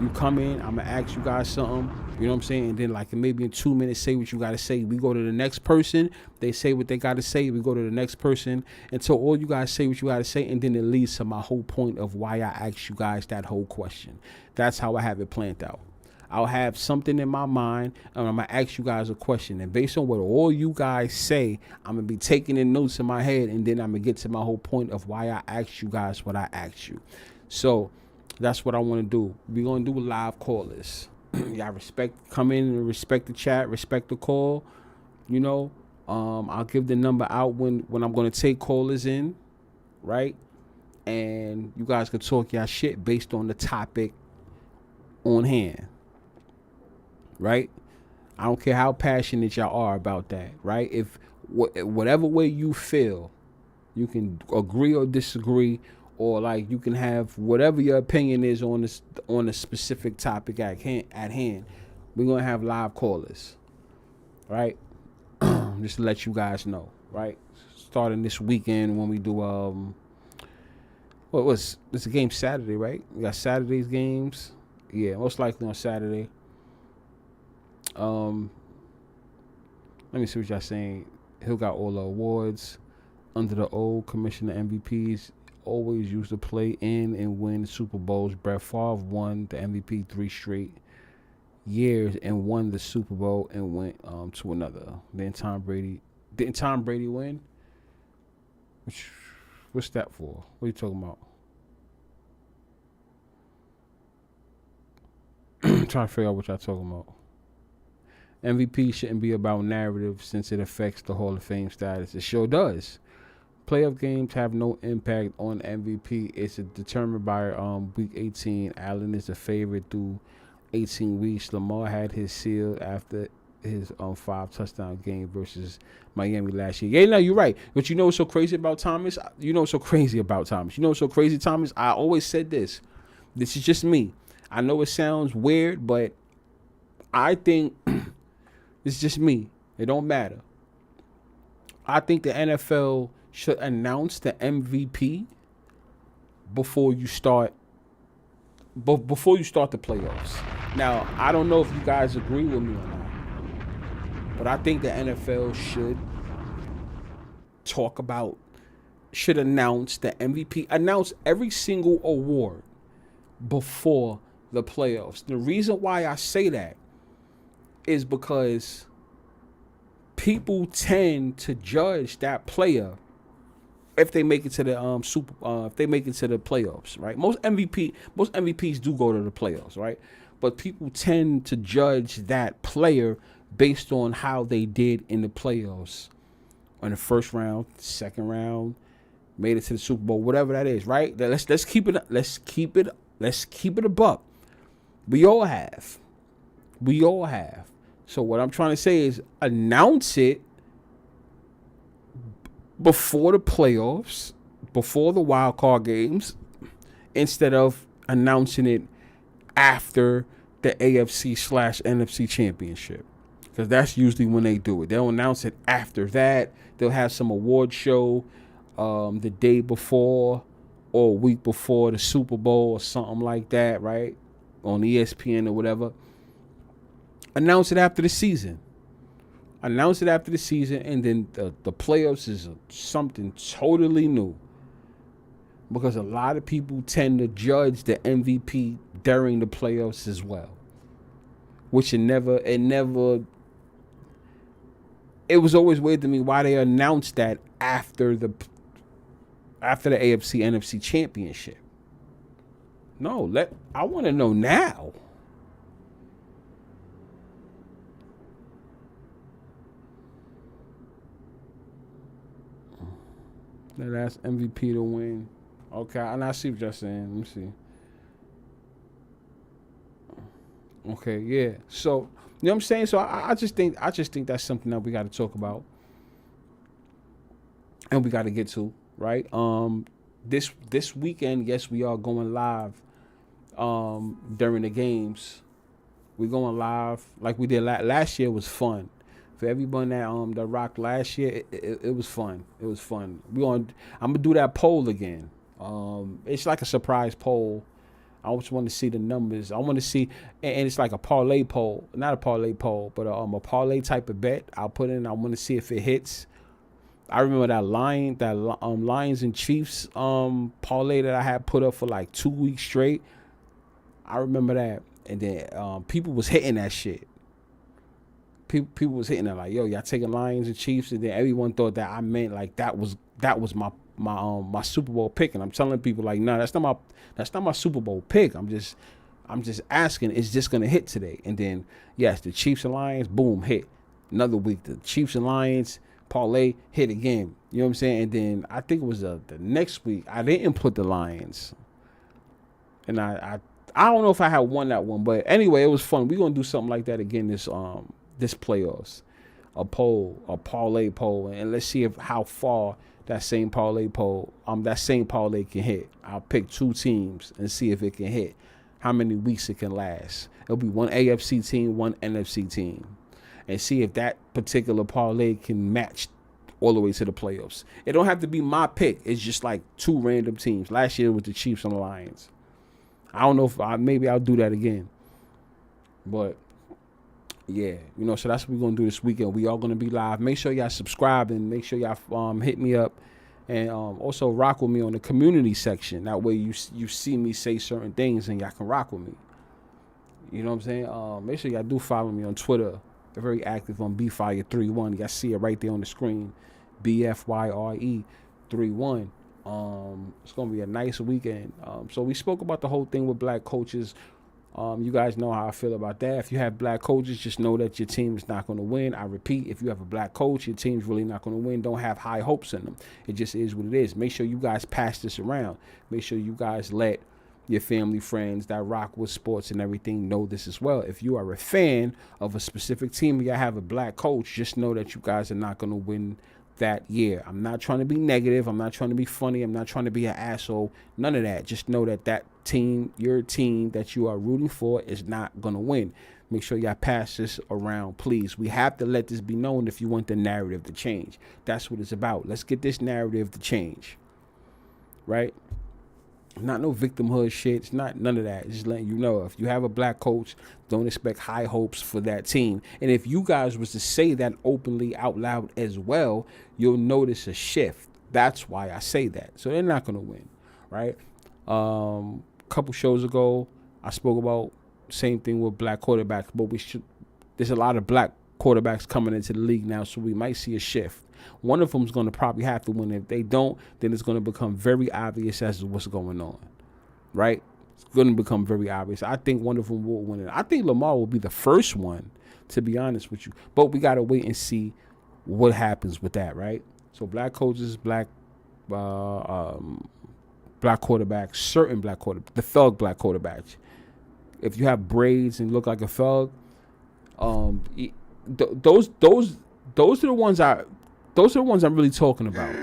You come in, I'm going to ask you guys something. You know what I'm saying? And then like maybe in 2 minutes, say what you got to say. We go to the next person. They say what they got to say. We go to the next person until all you guys say what you got to say. And then it leads to my whole point of why I asked you guys that whole question. That's how I have it planned out. I'll have something in my mind, and I'm going to ask you guys a question. And based on what all you guys say, I'm going to be taking in notes in my head, and then I'm going to get to my whole point of why I asked you guys what I asked you. So that's what I want to do. We're going to do live callers. Y'all come in and respect the chat, respect the call. You know, I'll give the number out when I'm going to take callers in, right? And you guys can talk y'all shit based on the topic on hand. Right? I don't care how passionate y'all are about that, right? If whatever way you feel, you can agree or disagree, or like you can have whatever your opinion is on a specific topic at hand. We're gonna have live callers, right? Just to let you guys know, right? Starting this weekend when we do it's a game Saturday, right? We got Saturday's games. Yeah, most likely on Saturday. Let me see what y'all saying. He'll got all the awards. Under the old commissioner MVPs always used to play in and win Super Bowls. Bfyre won the MVP 3 straight years and won the Super Bowl and went to another. Didn't Tom Brady win? What's that for? What are you talking about? I'm trying to figure out what y'all talking about. MVP shouldn't be about narrative since it affects the Hall of Fame status. It sure does. Playoff games have no impact on MVP. It's determined by week 18. Allen is a favorite through 18 weeks. Lamar had his seal after his 5 touchdown game versus Miami last year. Yeah, no, you're right. But you know what's so crazy about Thomas? Thomas? I always said this. This is just me. I know it sounds weird, but I think it's just me. It don't matter. I think the NFL should announce the MVP before you start the playoffs. Now, I don't know if you guys agree with me or not, but I think the NFL should announce the MVP, announce every single award before the playoffs. The reason why I say that is because people tend to judge that player if they make it to the if they make it to the playoffs, right? Most MVPs do go to the playoffs, right? But people tend to judge that player based on how they did in the playoffs, on the first round, second round, made it to the Super Bowl, whatever that is, right? Let's keep it a buck. We all have. So what I'm trying to say is announce it before the playoffs, before the wild card games, instead of announcing it after the AFC/NFC championship. Because that's usually when they do it. They'll announce it after that. They'll have some award show the day before or a week before the Super Bowl or something like that, right? On ESPN or whatever. Announce it after the season. And then the playoffs is something totally new. Because a lot of people tend to judge the MVP during the playoffs as well. Which it was always weird to me why they announced that after the AFC NFC championship. No, I want to know now. That's MVP to win. Okay, and I see what you're saying. Let me see. Okay, yeah. So, you know what I'm saying? So I just think that's something that we got to talk about. And we got to get to, right? This weekend, yes, we are going live during the games. We're going live like we did last year. Was fun. For everyone that rocked last year, it was fun. It was fun. I'm gonna do that poll again. It's like a surprise poll. I just want to see the numbers. I want to see, and it's like a parlay poll, not a parlay poll, but a parlay type of bet. I'll put in. I want to see if it hits. I remember that Lions and Chiefs parlay that I had put up for like 2 weeks straight. I remember that, and then people was hitting that shit. People was hitting it like, yo, y'all taking Lions and Chiefs, and then everyone thought that I meant like that was my Super Bowl pick, and I'm telling people like, no, that's not my Super Bowl pick. I'm just asking, is this gonna hit today? And then yes, the Chiefs and Lions, boom, hit. Another week, the Chiefs and Lions parlay hit again. You know what I'm saying? And then I think it was the next week I didn't put the Lions, and I don't know if I had won that one, but anyway, it was fun. We're gonna do something like that again this playoffs, a parlay poll, and let's see how far that same parlay can hit. I'll pick 2 teams and see if it can hit, how many weeks it can last. It'll be one AFC team, one NFC team, and see if that particular parlay can match all the way to the playoffs. It don't have to be my pick. It's just like 2 random teams. Last year it was the Chiefs and the Lions. I don't know if maybe I'll do that again, but yeah, so that's what we're going to do this weekend. We are going to be live. Make sure y'all subscribe and make sure y'all hit me up and also rock with me on the community section. That way you see me say certain things and y'all can rock with me. You know what I'm saying? Make sure y'all do follow me on Twitter. I'm very active on Bfyre 31. Y'all see it right there on the screen. Bfyre 31. It's going to be a nice weekend. So we spoke about the whole thing with black coaches. You guys know how I feel about that. If you have black coaches, just know that your team is not going to win. I repeat, if you have a black coach, your team's really not going to win. Don't have high hopes in them. It just is what it is. Make sure you guys pass this around. Make sure you guys let your family, friends that rock with sports and everything know this as well. If you are a fan of a specific team and you have a black coach, just know that you guys are not going to win that year. I'm not trying to be negative. I'm not trying to be funny. I'm not trying to be an asshole. None of that. Just know that team, your team that you are rooting for, is not going to win. Make sure y'all pass this around, please. We have to let this be known if you want the narrative to change. That's what it's about. Let's get this narrative to change. Right? Not no victimhood shit. It's not none of that. It's just letting you know, if you have a black coach, don't expect high hopes for that team. And if you guys was to say that openly out loud as well, you'll notice a shift. That's why I say that. So they're not going to win, right? Couple shows ago, I spoke about same thing with black quarterbacks, but there's a lot of black quarterbacks coming into the league now, so we might see a shift. One of them is going to probably have to win. If they don't, then it's going to become very obvious as to what's going on, right? It's going to become very obvious. I think one of them will win it. I think Lamar will be the first one, to be honest with you. But we got to wait and see what happens with that, right? So black coaches, black quarterbacks, certain black quarterbacks, the thug black quarterbacks. If you have braids and look like a thug, those are the ones I'm really talking about.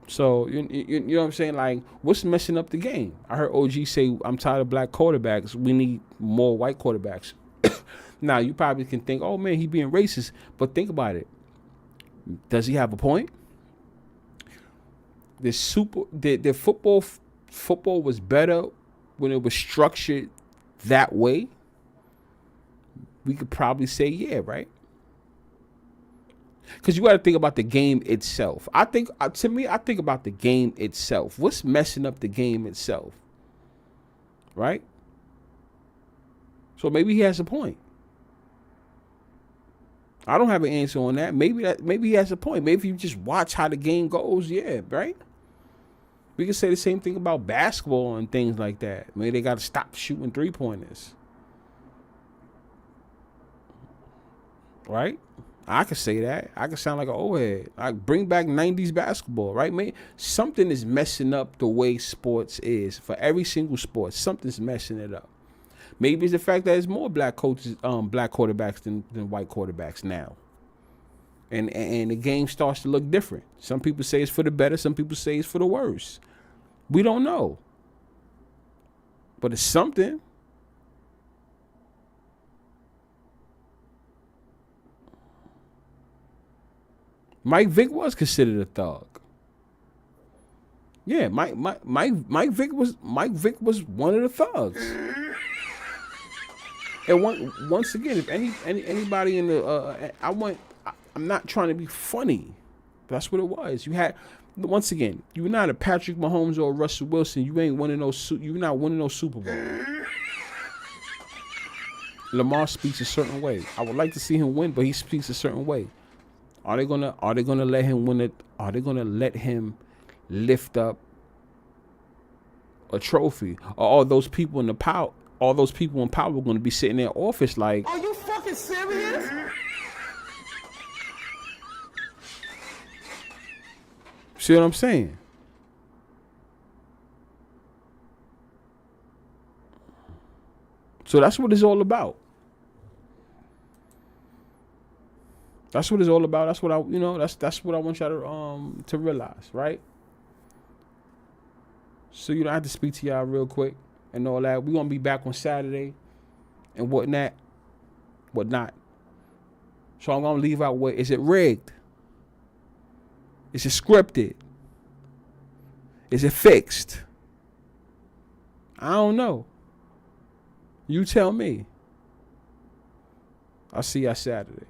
So you know what I'm saying? Like, what's messing up the game? I heard OG say, "I'm tired of black quarterbacks. We need more white quarterbacks." Now you probably can think, "Oh man, he being racist," but think about it. Does he have a point? The football was better when it was structured that way. We could probably say, yeah, right? Because you got to think about the game itself. I think about the game itself. What's messing up the game itself? Right? So maybe he has a point. I don't have an answer on that. Maybe he has a point. Maybe if you just watch how the game goes, yeah, right? We can say the same thing about basketball and things like that. Maybe they got to stop shooting three-pointers. Right? I could say that. I could sound like an old head. I bring back 90s basketball, right, man? Something is messing up the way sports is. For every single sport, something's messing it up. Maybe it's the fact that there's more black coaches, black quarterbacks than white quarterbacks now. And the game starts to look different. Some people say it's for the better. Some people say it's for the worse. We don't know. But it's something. Mike Vick was considered a thug. Yeah, Mike Vick was one of the thugs. And once again, if anybody in the I'm not trying to be funny. That's what it was. You had, once again, you're not a Patrick Mahomes or a Russell Wilson. You ain't winning those. You're not winning no Super Bowl. Lamar speaks a certain way. I would like to see him win, but he speaks a certain way. Are they gonna let him win it? Are they gonna let him lift up a trophy? Or all those people in power are going to be sitting in their office like, Are you fucking serious? See what I'm saying? So that's what it's all about. That's what it's all about. That's what that's what I want y'all to realize, right? So I have to speak to y'all real quick and all that. We're gonna be back on Saturday and whatnot. So I'm gonna leave out is it rigged? Is it scripted? Is it fixed? I don't know. You tell me. I'll see y'all Saturday.